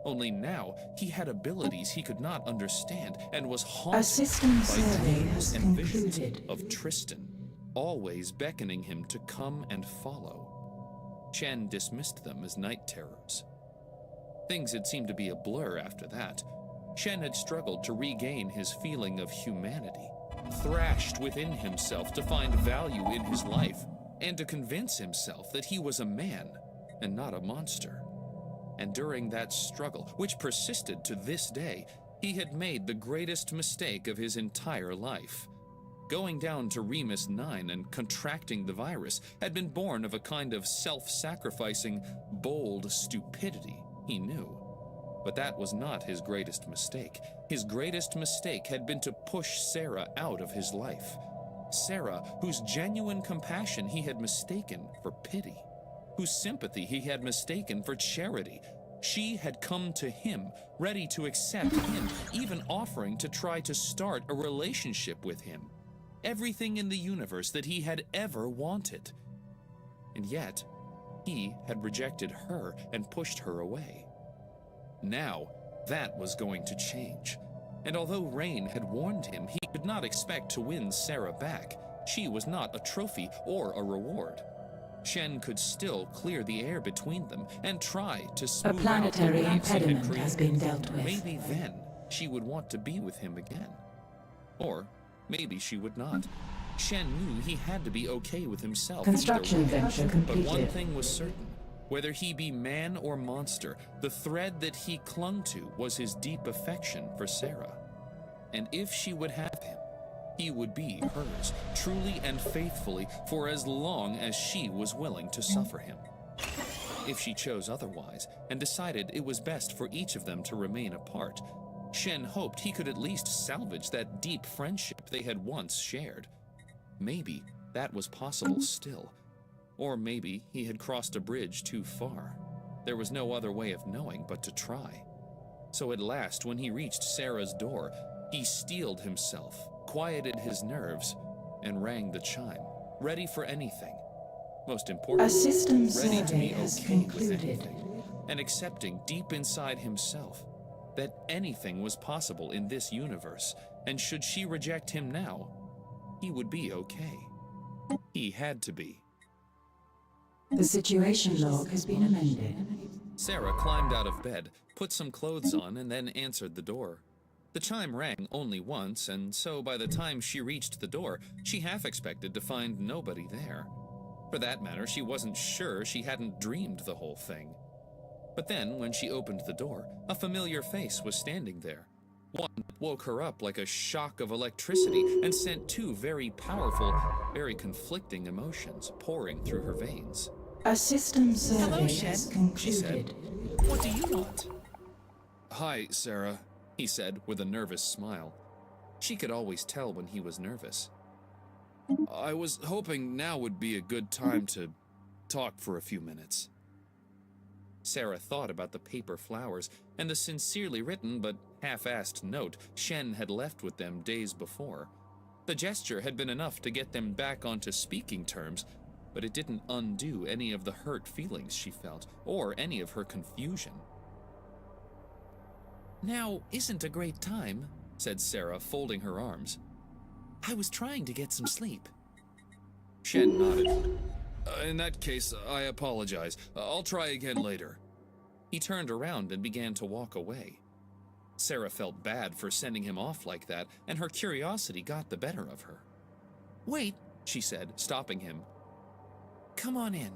Only now, he had abilities he could not understand and was haunted by dreams and visions of Tristan, always beckoning him to come and follow. Shen dismissed them as night terrors. Things had seemed to be a blur after that. Shen had struggled to regain his feeling of humanity, thrashed within himself to find value in his life, and to convince himself that he was a man and not a monster. And during that struggle, which persisted to this day, he had made the greatest mistake of his entire life. Going down to Remus 9 and contracting the virus had been born of a kind of self-sacrificing, bold stupidity, he knew. But that was not his greatest mistake. His greatest mistake had been to push Sarah out of his life. Sarah, whose genuine compassion he had mistaken for pity, whose sympathy he had mistaken for charity. She had come to him, ready to accept him, even offering to try to start a relationship with him. Everything in the universe that he had ever wanted. And yet, he had rejected her and pushed her away. Now, that was going to change. And although Rain had warned him he could not expect to win Sarah back, she was not a trophy or a reward. Shen could still clear the air between them and try to smooth A planetary out the waves he had impediment has been created. dealt with. Maybe then she would want to be with him again. Or maybe she would not. Shen knew he had to be okay with himself. Construction either way. venture But one completed. thing was certain. Whether he be man or monster, the thread that he clung to was his deep affection for Sarah. And if she would have him, he would be hers, truly and faithfully, for as long as she was willing to suffer him. If she chose otherwise, and decided it was best for each of them to remain apart, Shen hoped he could at least salvage that deep friendship they had once shared. Maybe that was possible still. Or maybe he had crossed a bridge too far. There was no other way of knowing but to try. So at last, when he reached Sarah's door, he steeled himself, quieted his nerves, and rang the chime, ready for anything. Most importantly, A system ready to survey be has okay with concluded. anything, and accepting deep inside himself that anything was possible in this universe, and should she reject him now, he would be okay. He had to be. The situation log has been amended. Sarah climbed out of bed, put some clothes on, and then answered the door. The chime rang only once, and so by the time she reached the door, she half expected to find nobody there. For that matter, she wasn't sure she hadn't dreamed the whole thing. But then, when she opened the door, a familiar face was standing there. One that woke her up like a shock of electricity and sent two very powerful, very conflicting emotions pouring through her veins. A system survey Hello, has Shen, she said. concluded. What do you want? "Hi, Sarah," he said with a nervous smile. She could always tell when he was nervous. "I was hoping now would be a good time to talk for a few minutes." Sarah thought about the paper flowers and the sincerely written but half-assed note Shen had left with them days before. The gesture had been enough to get them back onto speaking terms, but it didn't undo any of the hurt feelings she felt, or any of her confusion. Now isn't a great time, said Sarah, folding her arms. I was trying to get some sleep. Shen nodded. In that case, I apologize. I'll try again later." He turned around and began to walk away. Sarah felt bad for sending him off like that, and her curiosity got the better of her. Wait, She said, stopping him. come on in.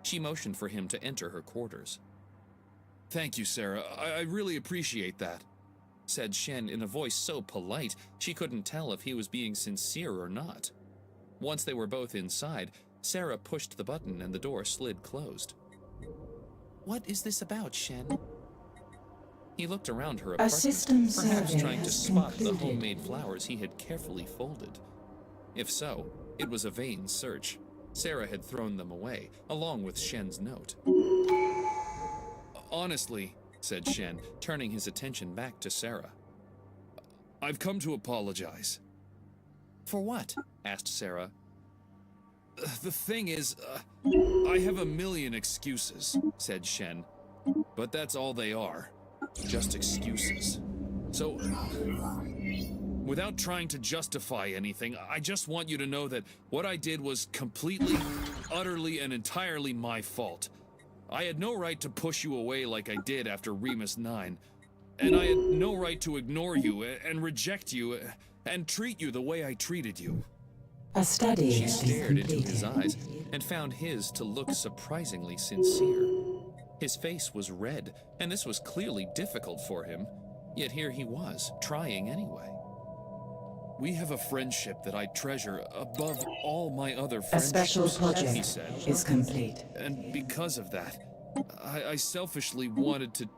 She motioned for him to enter her quarters. "Thank you, Sarah. I really appreciate that," said Shen in a voice so polite she couldn't tell if he was being sincere or not. Once they were both inside, Sarah pushed the button and the door slid closed. What is this about, Shen? He looked around her A apartment, system perhaps survey trying to has spot the concluded. homemade flowers he had carefully folded. If so, it was a vain search. Sarah had thrown them away, along with Shen's note. "Honestly," said Shen, turning his attention back to Sarah, "I've come to apologize." For what? asked Sarah. "The thing is, I have a million excuses," said Shen. "But that's all they are. Just excuses. So, without trying to justify anything, I just want you to know that what I did was completely, utterly, and entirely my fault. I had no right to push you away like I did after Remus 9. And I had no right to ignore you and reject you and treat you the way I treated you." A study She has been stared into completed. his eyes and found his to look surprisingly sincere. His face was red, and this was clearly difficult for him, yet here he was, trying anyway. "We have a friendship that I treasure above all my other A friendships," special he project said. is complete. "And because of that, I selfishly wanted to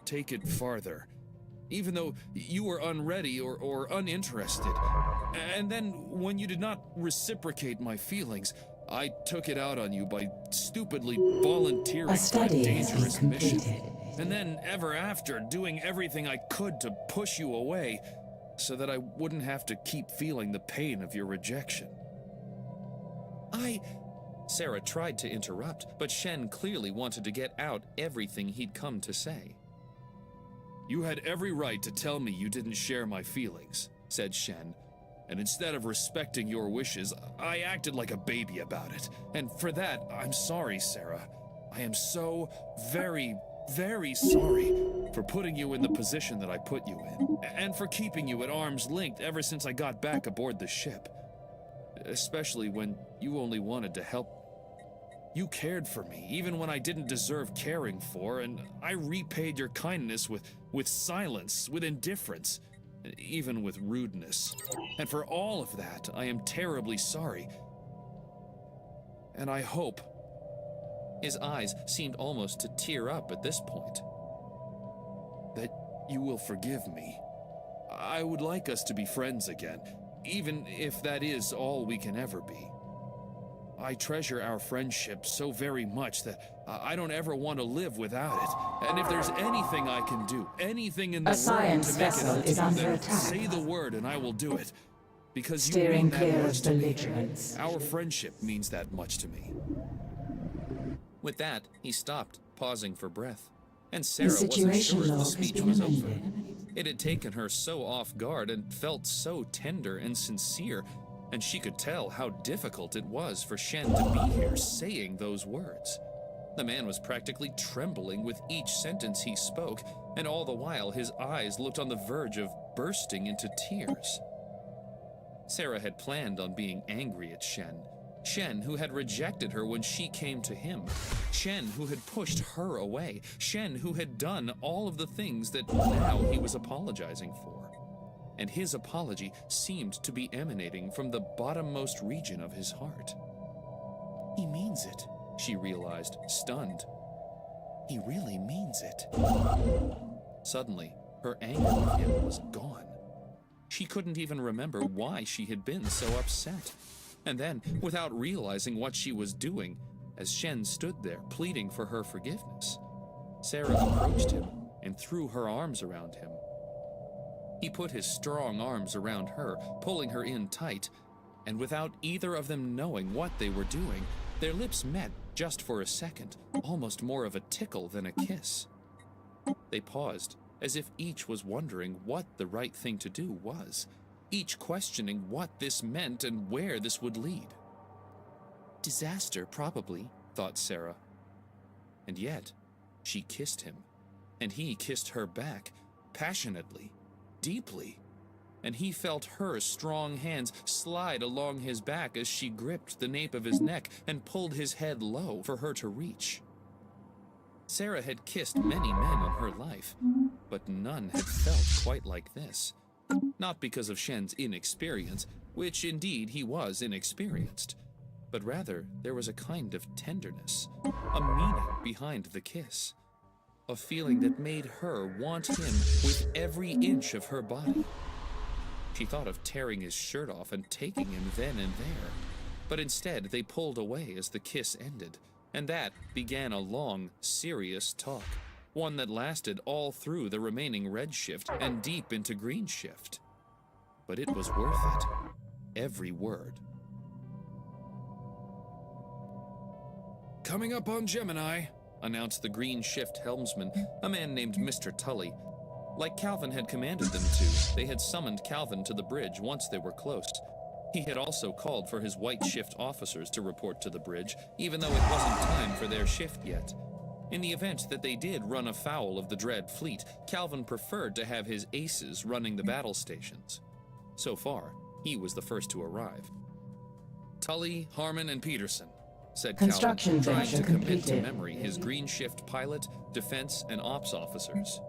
take it farther, even though you were unready or uninterested. And then, when you did not reciprocate my feelings, I took it out on you by stupidly volunteering A for a study has been dangerous mission. completed. And then, ever after, doing everything I could to push you away, so that I wouldn't have to keep feeling the pain of your rejection. Sarah tried to interrupt, but Shen clearly wanted to get out everything he'd come to say. You had every right to tell me you didn't share my feelings, said Shen. And instead of respecting your wishes, I acted like a baby about it. And for that, I'm sorry, Sarah. I am so very, very sorry for putting you in the position that I put you in, and for keeping you at arm's length ever since I got back aboard the ship. Especially when you only wanted to help. You cared for me, even when I didn't deserve caring for, and I repaid your kindness with silence, with indifference, even with rudeness. And for all of that, I am terribly sorry. And I hope... His eyes seemed almost to tear up at this point. that you will forgive me. I would like us to be friends again, even if that is all we can ever be. I treasure our friendship so very much that I don't ever want to live without it. And if there's anything I can do, anything in the A world science to make it vessel up to is you, under then attack. say the word and I will do it. Because you Steering mean that clear much of to me. belligerents. Our friendship means that much to me. With that, he stopped, pausing for breath. And The Sarah wasn't situation sure if the log has speech been was over. amended. It had taken her so off guard and felt so tender and sincere, and she could tell how difficult it was for Shen to be here saying those words. The man was practically trembling with each sentence he spoke, and all the while his eyes looked on the verge of bursting into tears. Sarah had planned on being angry at Shen. Shen, who had rejected her when she came to him. Shen, who had pushed her away. Shen, who had done all of the things that now he was apologizing for. And his apology seemed to be emanating from the bottommost region of his heart. He means it, she realized, stunned. He really means it. Suddenly, her anger with him was gone. She couldn't even remember why she had been so upset. And then, without realizing what she was doing, as Shen stood there pleading for her forgiveness, Sarah approached him and threw her arms around him. He put his strong arms around her, pulling her in tight, and without either of them knowing what they were doing, their lips met just for a second, almost more of a tickle than a kiss. They paused, as if each was wondering what the right thing to do was, each questioning what this meant and where this would lead. Disaster, probably, thought Sarah. And yet, she kissed him, and he kissed her back, passionately, deeply, and he felt her strong hands slide along his back as she gripped the nape of his neck and pulled his head low for her to reach. Sarah had kissed many men in her life, but none had felt quite like this. Not because of Shen's inexperience, which indeed he was inexperienced, but rather there was a kind of tenderness, a meaning behind the kiss, a feeling that made her want him with every inch of her body. She thought of tearing his shirt off and taking him then and there, but instead they pulled away as the kiss ended, and that began a long, serious talk. One that lasted all through the remaining red shift and deep into green shift. But it was worth it. Every word. Coming up on Gemini, Announced the green shift helmsman, a man named Mr. Tully. Like Calvin had commanded them to, they had summoned Calvin to the bridge once they were close. He had also called for his white shift officers to report to the bridge, even though it wasn't time for their shift yet. In the event that they did run afoul of the dread fleet, Calvin preferred to have his aces running the battle stations. So far, he was the first to arrive. Tully, Harmon, and Peterson, said Construction Calvin, trying to venture commit to completed. memory his green shift pilot, defense, and ops officers.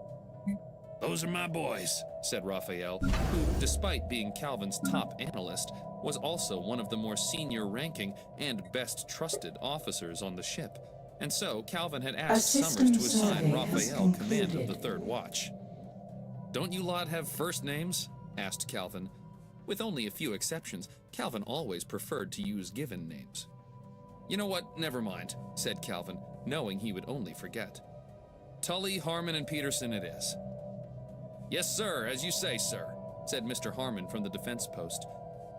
those are my boys. Said Raphael, who, despite being Calvin's top analyst, was also one of the more senior ranking and best trusted officers on the ship. And so, Calvin had asked A Summers to system assign survey has Raphael command of concluded. the third watch. Don't you lot have first names? Asked Calvin. With only a few exceptions, Calvin always preferred to use given names. You know what? Never mind, said Calvin, knowing he would only forget. Tully, Harmon, and Peterson it is. Yes, sir, as you say, sir, said Mr. Harmon from the defense post.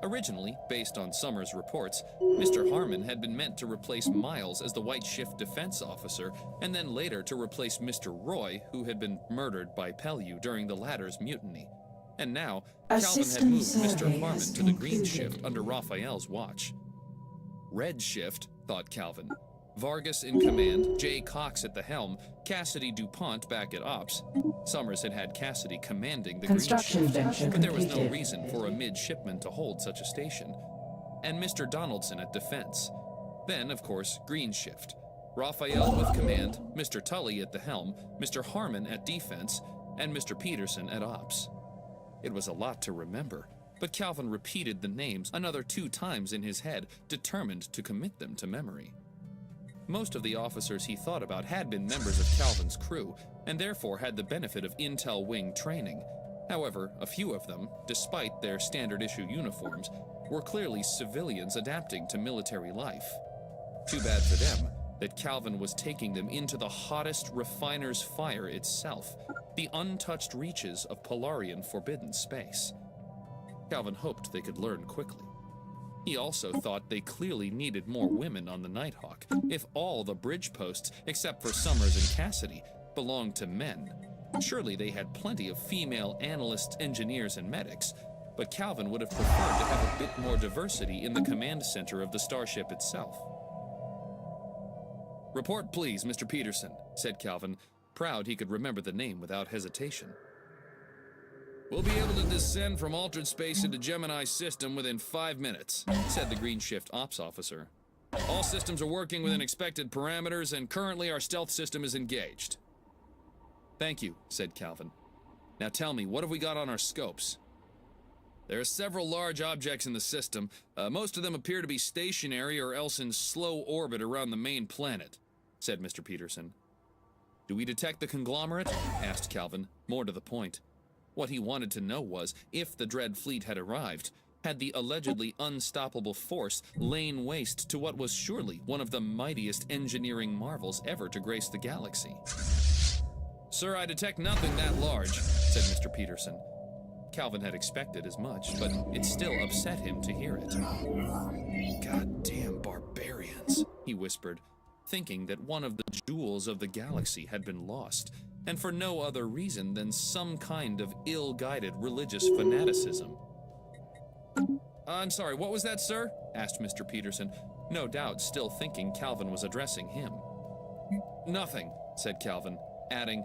Originally, based on Summers' reports, Mr. Harmon had been meant to replace Miles as the White Shift defense officer, and then later to replace Mr. Roy, who had been murdered by Pellew during the latter's mutiny. And now, A Calvin had system moved survey Mr. Harmon has to the Green concluded. Shift under Raphael's watch. Red Shift, thought Calvin. Vargas in command, Jay Cox at the helm, Cassidy DuPont back at ops. Summers had had Cassidy commanding the Construction Green Shift, venture but there was no completed. reason for a midshipman to hold such a station. And Mr. Donaldson at defense. Then, of course, Green Shift. Raphael with command, Mr. Tully at the helm, Mr. Harmon at defense, and Mr. Peterson at ops. It was a lot to remember, but Calvin repeated the names another 2 times in his head, determined to commit them to memory. Most of the officers he thought about had been members of Calvin's crew, and therefore had the benefit of Intel Wing training. However, a few of them, despite their standard-issue uniforms, were clearly civilians adapting to military life. Too bad for them that Calvin was taking them into the hottest refiner's fire itself, the untouched reaches of Polarian forbidden space. Calvin hoped they could learn quickly. He also thought they clearly needed more women on the Nighthawk, if all the bridge posts, except for Summers and Cassidy, belonged to men. Surely they had plenty of female analysts, engineers, and medics, but Calvin would have preferred to have a bit more diversity in the command center of the starship itself. Report, please, Mr. Peterson, said Calvin, proud he could remember the name without hesitation. We'll be able to descend from altered space into Gemini's system within 5 minutes, said the Green Shift ops officer. All systems are working within expected parameters, and currently our stealth system is engaged. Thank you, said Calvin. Now tell me, what have we got on our scopes? There are several large objects in the system. Most of them appear to be stationary or else in slow orbit around the main planet, said Mr. Peterson. Do we detect the conglomerate? Asked Calvin, more to the point. What he wanted to know was, if the dread fleet had arrived, had the allegedly unstoppable force lain waste to what was surely one of the mightiest engineering marvels ever to grace the galaxy. Sir, I detect nothing that large, said Mr. Peterson. Calvin had expected as much, but it still upset him to hear it. Goddamn barbarians, he whispered, thinking that one of the jewels of the galaxy had been lost, and for no other reason than some kind of ill-guided religious fanaticism. I'm sorry, what was that, sir? Asked Mr. Peterson, no doubt still thinking Calvin was addressing him. Nothing, said Calvin, adding,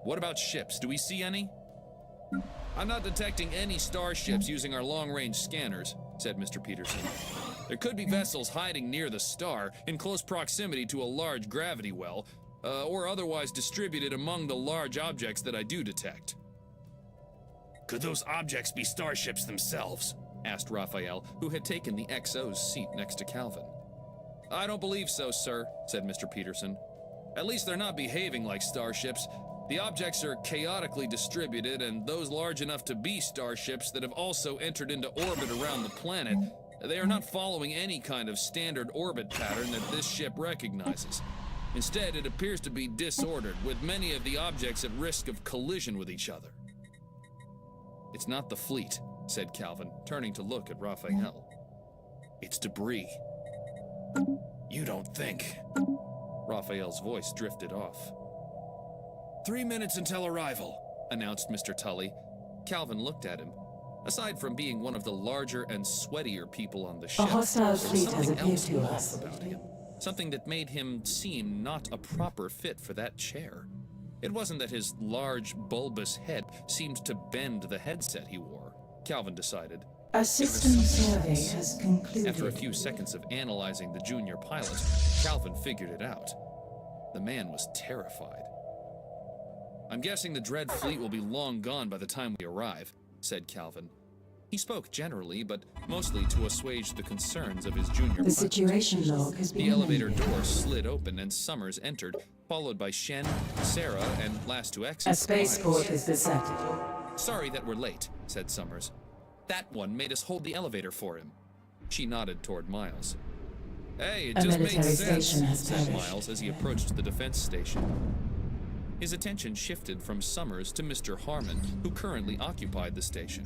what about ships? Do we see any? I'm not detecting any starships using our long-range scanners, said Mr. Peterson. There could be vessels hiding near the star, in close proximity to a large gravity well, or otherwise distributed among the large objects that I do detect. Could those objects be starships themselves? Asked Raphael, who had taken the XO's seat next to Calvin. I don't believe so, sir, said Mr. Peterson. At least they're not behaving like starships. The objects are chaotically distributed, and those large enough to be starships that have also entered into orbit around the planet, they are not following any kind of standard orbit pattern that this ship recognizes. Instead, it appears to be disordered, with many of the objects at risk of collision with each other. It's not the fleet, said Calvin, turning to look at Raphael. It's debris. You don't think. Raphael's voice drifted off. 3 minutes until arrival, announced Mr. Tully. Calvin looked at him. Aside from being one of the larger and sweatier people on the ship, hostile there was fleet has something appeared else to off us. about him. Something that made him seem not a proper fit for that chair. It wasn't that his large, bulbous head seemed to bend the headset he wore, Calvin decided. A system survey has concluded. After a few seconds of analyzing the junior pilot, Calvin figured it out. The man was terrified. I'm guessing the dread fleet will be long gone by the time we arrive, said Calvin. He spoke generally, but mostly to assuage the concerns of his junior The pilot. situation log has been The elevator amended. door slid open and Summers entered, followed by Shen, Sarah, and last to exit, A spaceport is deserted. Sorry that we're late, said Summers. That one made us hold the elevator for him. She nodded toward Miles. Hey, it A just made military sense, station has said perished. Miles as he approached the defense station. His attention shifted from Summers to Mr. Harmon, who currently occupied the station.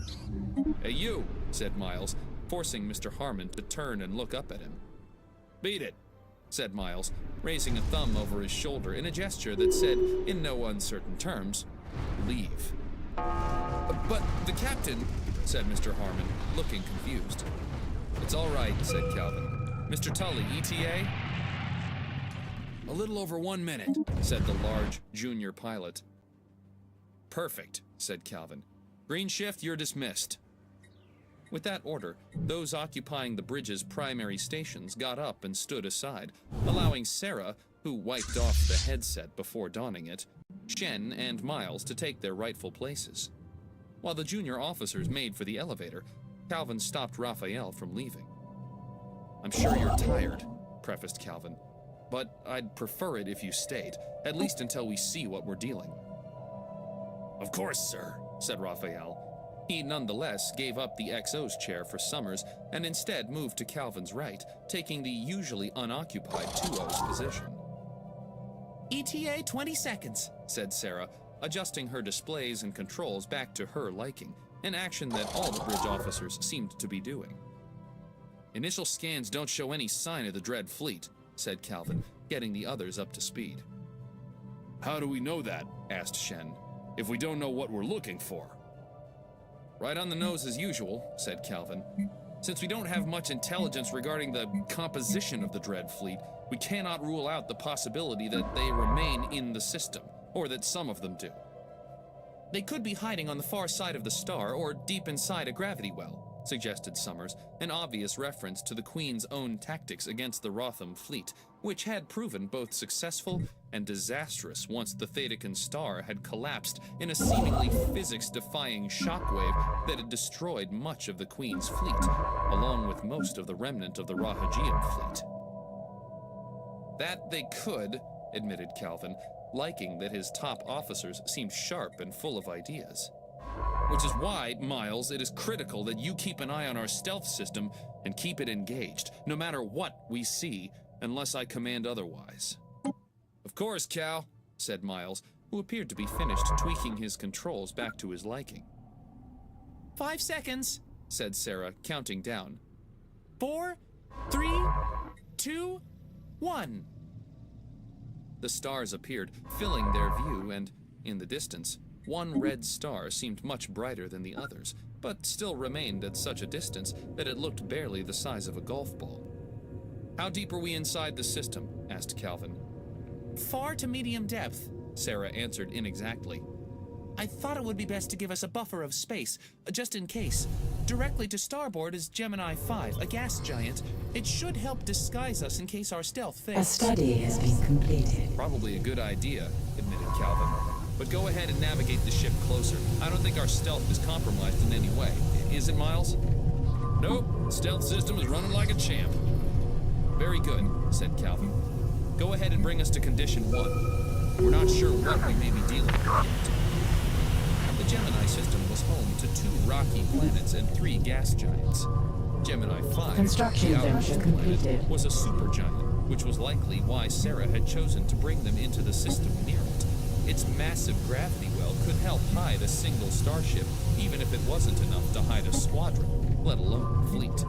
Hey, you, said Miles, forcing Mr. Harmon to turn and look up at him. Beat it, said Miles, raising a thumb over his shoulder in a gesture that said, in no uncertain terms, leave. But the captain, said Mr. Harmon, looking confused. It's all right, said Calvin. Mr. Tully, ETA? A little over 1 minute, said the large junior pilot. Perfect, said Calvin. Green shift, you're dismissed. With that order, those occupying the bridge's primary stations got up and stood aside, allowing Sarah, who wiped off the headset before donning it, Shen, and Miles to take their rightful places. While the junior officers made for the elevator, Calvin stopped Raphael from leaving. I'm sure you're tired, prefaced Calvin, but I'd prefer it if you stayed, at least until we see what we're dealing. Of course, sir, said Raphael. He nonetheless gave up the XO's chair for Summers and instead moved to Calvin's right, taking the usually unoccupied 2O's position. ETA 20 seconds. Said Sarah, adjusting her displays and controls back to her liking, an action that all the bridge officers seemed to be doing. Initial scans don't show any sign of the dread fleet, said Calvin, getting the others up to speed. How do we know that? Asked Shen. If we don't know what we're looking for. Right on the nose as usual, said Calvin. Since we don't have much intelligence regarding the composition of the dread fleet, we cannot rule out the possibility that they remain in the system, or that some of them do. They could be hiding on the far side of the star or deep inside a gravity well, suggested Summers, an obvious reference to the Queen's own tactics against the Rotham fleet, which had proven both successful and disastrous once the Thetacan star had collapsed in a seemingly physics-defying shockwave that had destroyed much of the Queen's fleet, along with most of the remnant of the Rahajian fleet. That they could, admitted Calvin, liking that his top officers seemed sharp and full of ideas. Which is why, Miles, it is critical that you keep an eye on our stealth system and keep it engaged, no matter what we see, unless I command otherwise. Of course, Cal, said Miles, who appeared to be finished tweaking his controls back to his liking. 5 seconds, said Sarah, counting down. 4, 3, 2, 1. The stars appeared, filling their view, and, in the distance, one red star seemed much brighter than the others, but still remained at such a distance that it looked barely the size of a golf ball. How deep are we inside the system? Asked Calvin. Far to medium depth, Sarah answered inexactly. I thought it would be best to give us a buffer of space, just in case. Directly to starboard is Gemini 5, a gas giant. It should help disguise us in case our stealth fails. A study has been completed. Probably a good idea, admitted Calvin. But go ahead and navigate the ship closer. I don't think our stealth is compromised in any way. Is it, Miles? Nope. Stealth system is running like a champ. Very good, said Calvin. Go ahead and bring us to condition 1. We're not sure what we may be dealing with yet. The Gemini system was home to 2 rocky planets and 3 gas giants. Gemini 5, Construction the outermost venture planet, completed. was a supergiant, which was likely why Sarah had chosen to bring them into the system near it. Its massive gravity well could help hide a single starship, even if it wasn't enough to hide a squadron, let alone a fleet.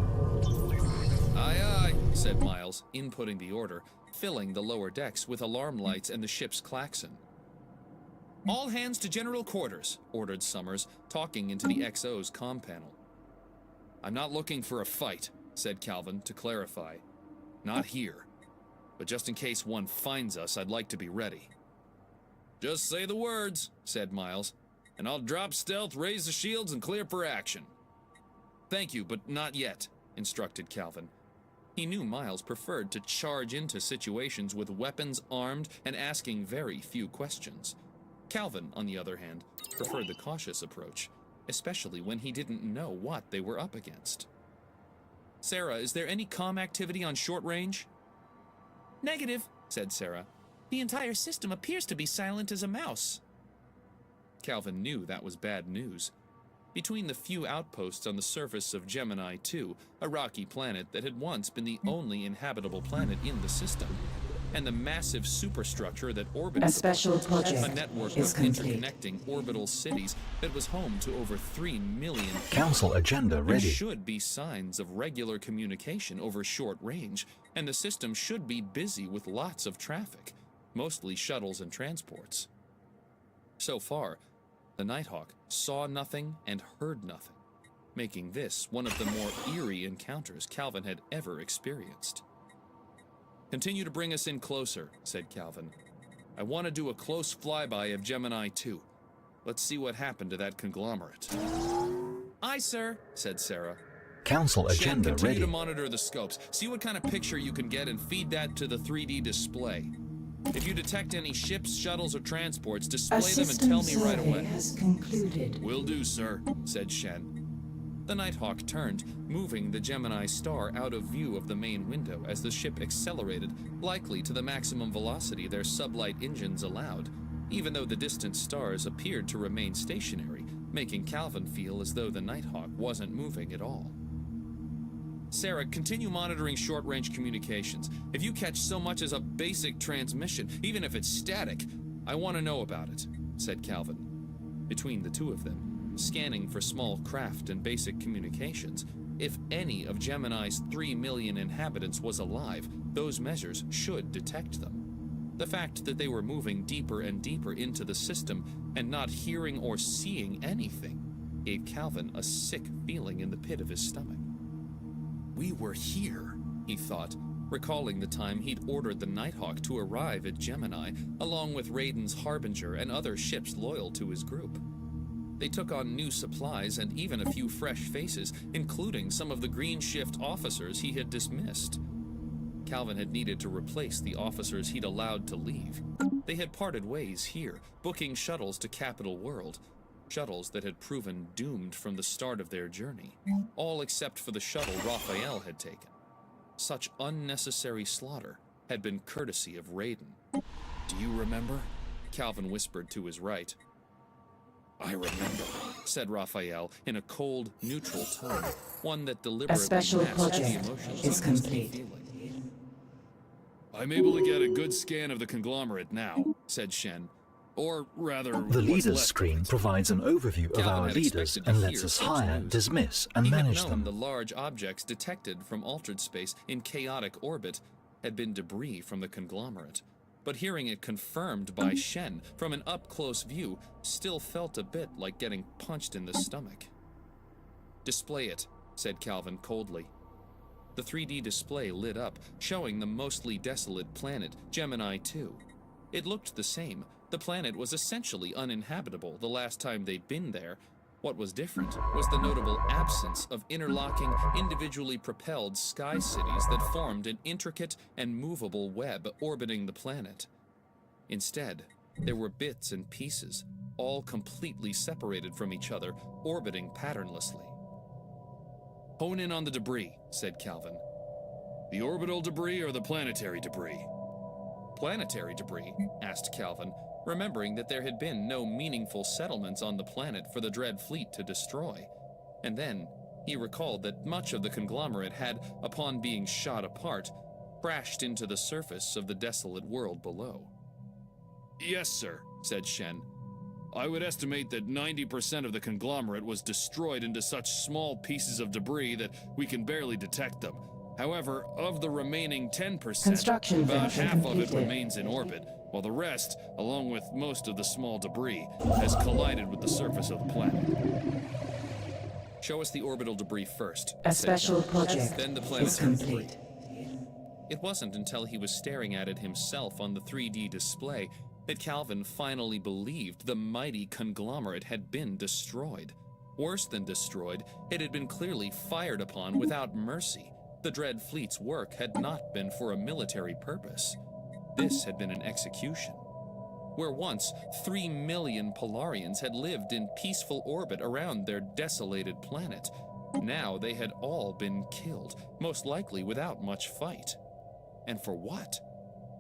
Aye, aye, said Miles, inputting the order, filling the lower decks with alarm lights and the ship's klaxon. All hands to general quarters, ordered Summers, talking into the XO's comm panel. I'm not looking for a fight, said Calvin, to clarify. Not here. But just in case one finds us, I'd like to be ready. Just say the words, said Miles, and I'll drop stealth, raise the shields, and clear for action. Thank you, but not yet, instructed Calvin. He knew Miles preferred to charge into situations with weapons armed and asking very few questions. Calvin, on the other hand, preferred the cautious approach, especially when he didn't know what they were up against. Sarah, is there any comm activity on short range? Negative, said Sarah. the entire system appears to be silent as a mouse. Calvin knew that was bad news. Between the few outposts on the surface of Gemini 2, a rocky planet that had once been the only inhabitable planet in the system, and the massive superstructure that orbited A special project a network is of complete. interconnecting orbital cities that was home to over 3 million people, Council agenda there ready. should be signs of regular communication over short range, and the system should be busy with lots of traffic, mostly shuttles and transports. So far, the Nighthawk saw nothing and heard nothing, making this one of the more eerie encounters Calvin had ever experienced. Continue to bring us in closer, said Calvin. I want to do a close flyby of Gemini 2. Let's see what happened to that conglomerate. Aye, sir, said Sarah. Council Shen, agenda continue ready. to monitor the scopes. See what kind of picture you can get and feed that to the 3D display. If you detect any ships, shuttles, or transports, A display them and system tell me right survey away. has concluded. Will do, sir, said Shen. The Nighthawk turned, moving the Gemini star out of view of the main window as the ship accelerated, likely to the maximum velocity their sublight engines allowed, even though the distant stars appeared to remain stationary, making Calvin feel as though the Nighthawk wasn't moving at all. Sarah, continue monitoring short-range communications. If you catch so much as a basic transmission, even if it's static, I want to know about it, said Calvin. Between the two of them, scanning for small craft and basic communications, if any of Gemini's 3 million inhabitants was alive, those measures should detect them. The fact that they were moving deeper and deeper into the system and not hearing or seeing anything gave Calvin a sick feeling in the pit of his stomach. We were here, he thought, recalling the time he'd ordered the Nighthawk to arrive at Gemini, along with Raiden's Harbinger and other ships loyal to his group. They took on new supplies and even a few fresh faces, including some of the Green Shift officers he had dismissed. Calvin had needed to replace the officers he'd allowed to leave. They had parted ways here, booking shuttles to Capital World, shuttles that had proven doomed from the start of their journey, all except for the shuttle Raphael had taken. Such unnecessary slaughter had been courtesy of Raiden. Do you remember? Calvin whispered to his right. I remember, said Raphael in a cold, neutral tone, one that deliberately A special masked the project emotions is he was complete. feeling. I'm able to get a good scan of the conglomerate now, said Shen. Or rather, The what's leaders left screen of it. provides an overview of Calvin our had leaders expected to and lets hear us such hire, news. dismiss, and He manage had known them. the large objects detected from altered space in chaotic orbit had been debris from the conglomerate, but hearing it confirmed by Shen from an up-close view still felt a bit like getting punched in the stomach. Display it, said Calvin coldly. The 3D display lit up, showing the mostly desolate planet, Gemini 2. It looked the same. The planet was essentially uninhabitable the last time they'd been there. What was different was the notable absence of interlocking, individually propelled sky cities that formed an intricate and movable web orbiting the planet. Instead, there were bits and pieces, all completely separated from each other, orbiting patternlessly. Hone in on the debris, said Calvin. The orbital debris or the planetary debris? Planetary debris? Asked Calvin, remembering that there had been no meaningful settlements on the planet for the Dread Fleet to destroy. And then he recalled that much of the conglomerate had, upon being shot apart, crashed into the surface of the desolate world below. Yes, sir, said Shen. I would estimate that 90% of the conglomerate was destroyed into such small pieces of debris that we can barely detect them. However, of the remaining 10%, Construction about venture half of it completed. remains in orbit, while the rest, along with most of the small debris, has collided with the surface of the planet. Show us the orbital debris first, A said special Calvin. project Then the is planetary debris. complete. It wasn't until he was staring at it himself on the 3D display that Calvin finally believed the mighty conglomerate had been destroyed. Worse than destroyed, it had been clearly fired upon without mercy. The Dread Fleet's work had not been for a military purpose. This had been an execution. where once 3 million Polarians had lived in peaceful orbit around their desolated planet. Now they had all been killed, most likely without much fight. And for what?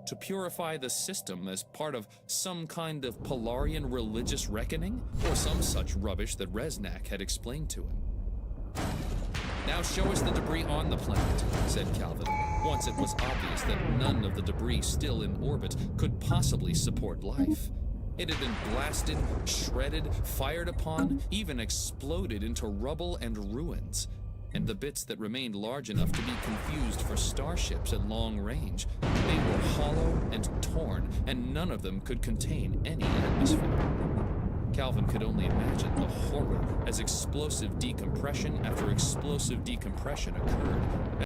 To purify the system as part of some kind of Polarian religious reckoning? Or some such rubbish that Resnak had explained to him. "Now show us the debris on the planet," said Calvin, once it was obvious that none of the debris still in orbit could possibly support life. It had been blasted, shredded, fired upon, even exploded into rubble and ruins. And the bits that remained large enough to be confused for starships at long range, they were hollow and torn, and none of them could contain any atmosphere. Calvin could only imagine the horror as explosive decompression after explosive decompression occurred,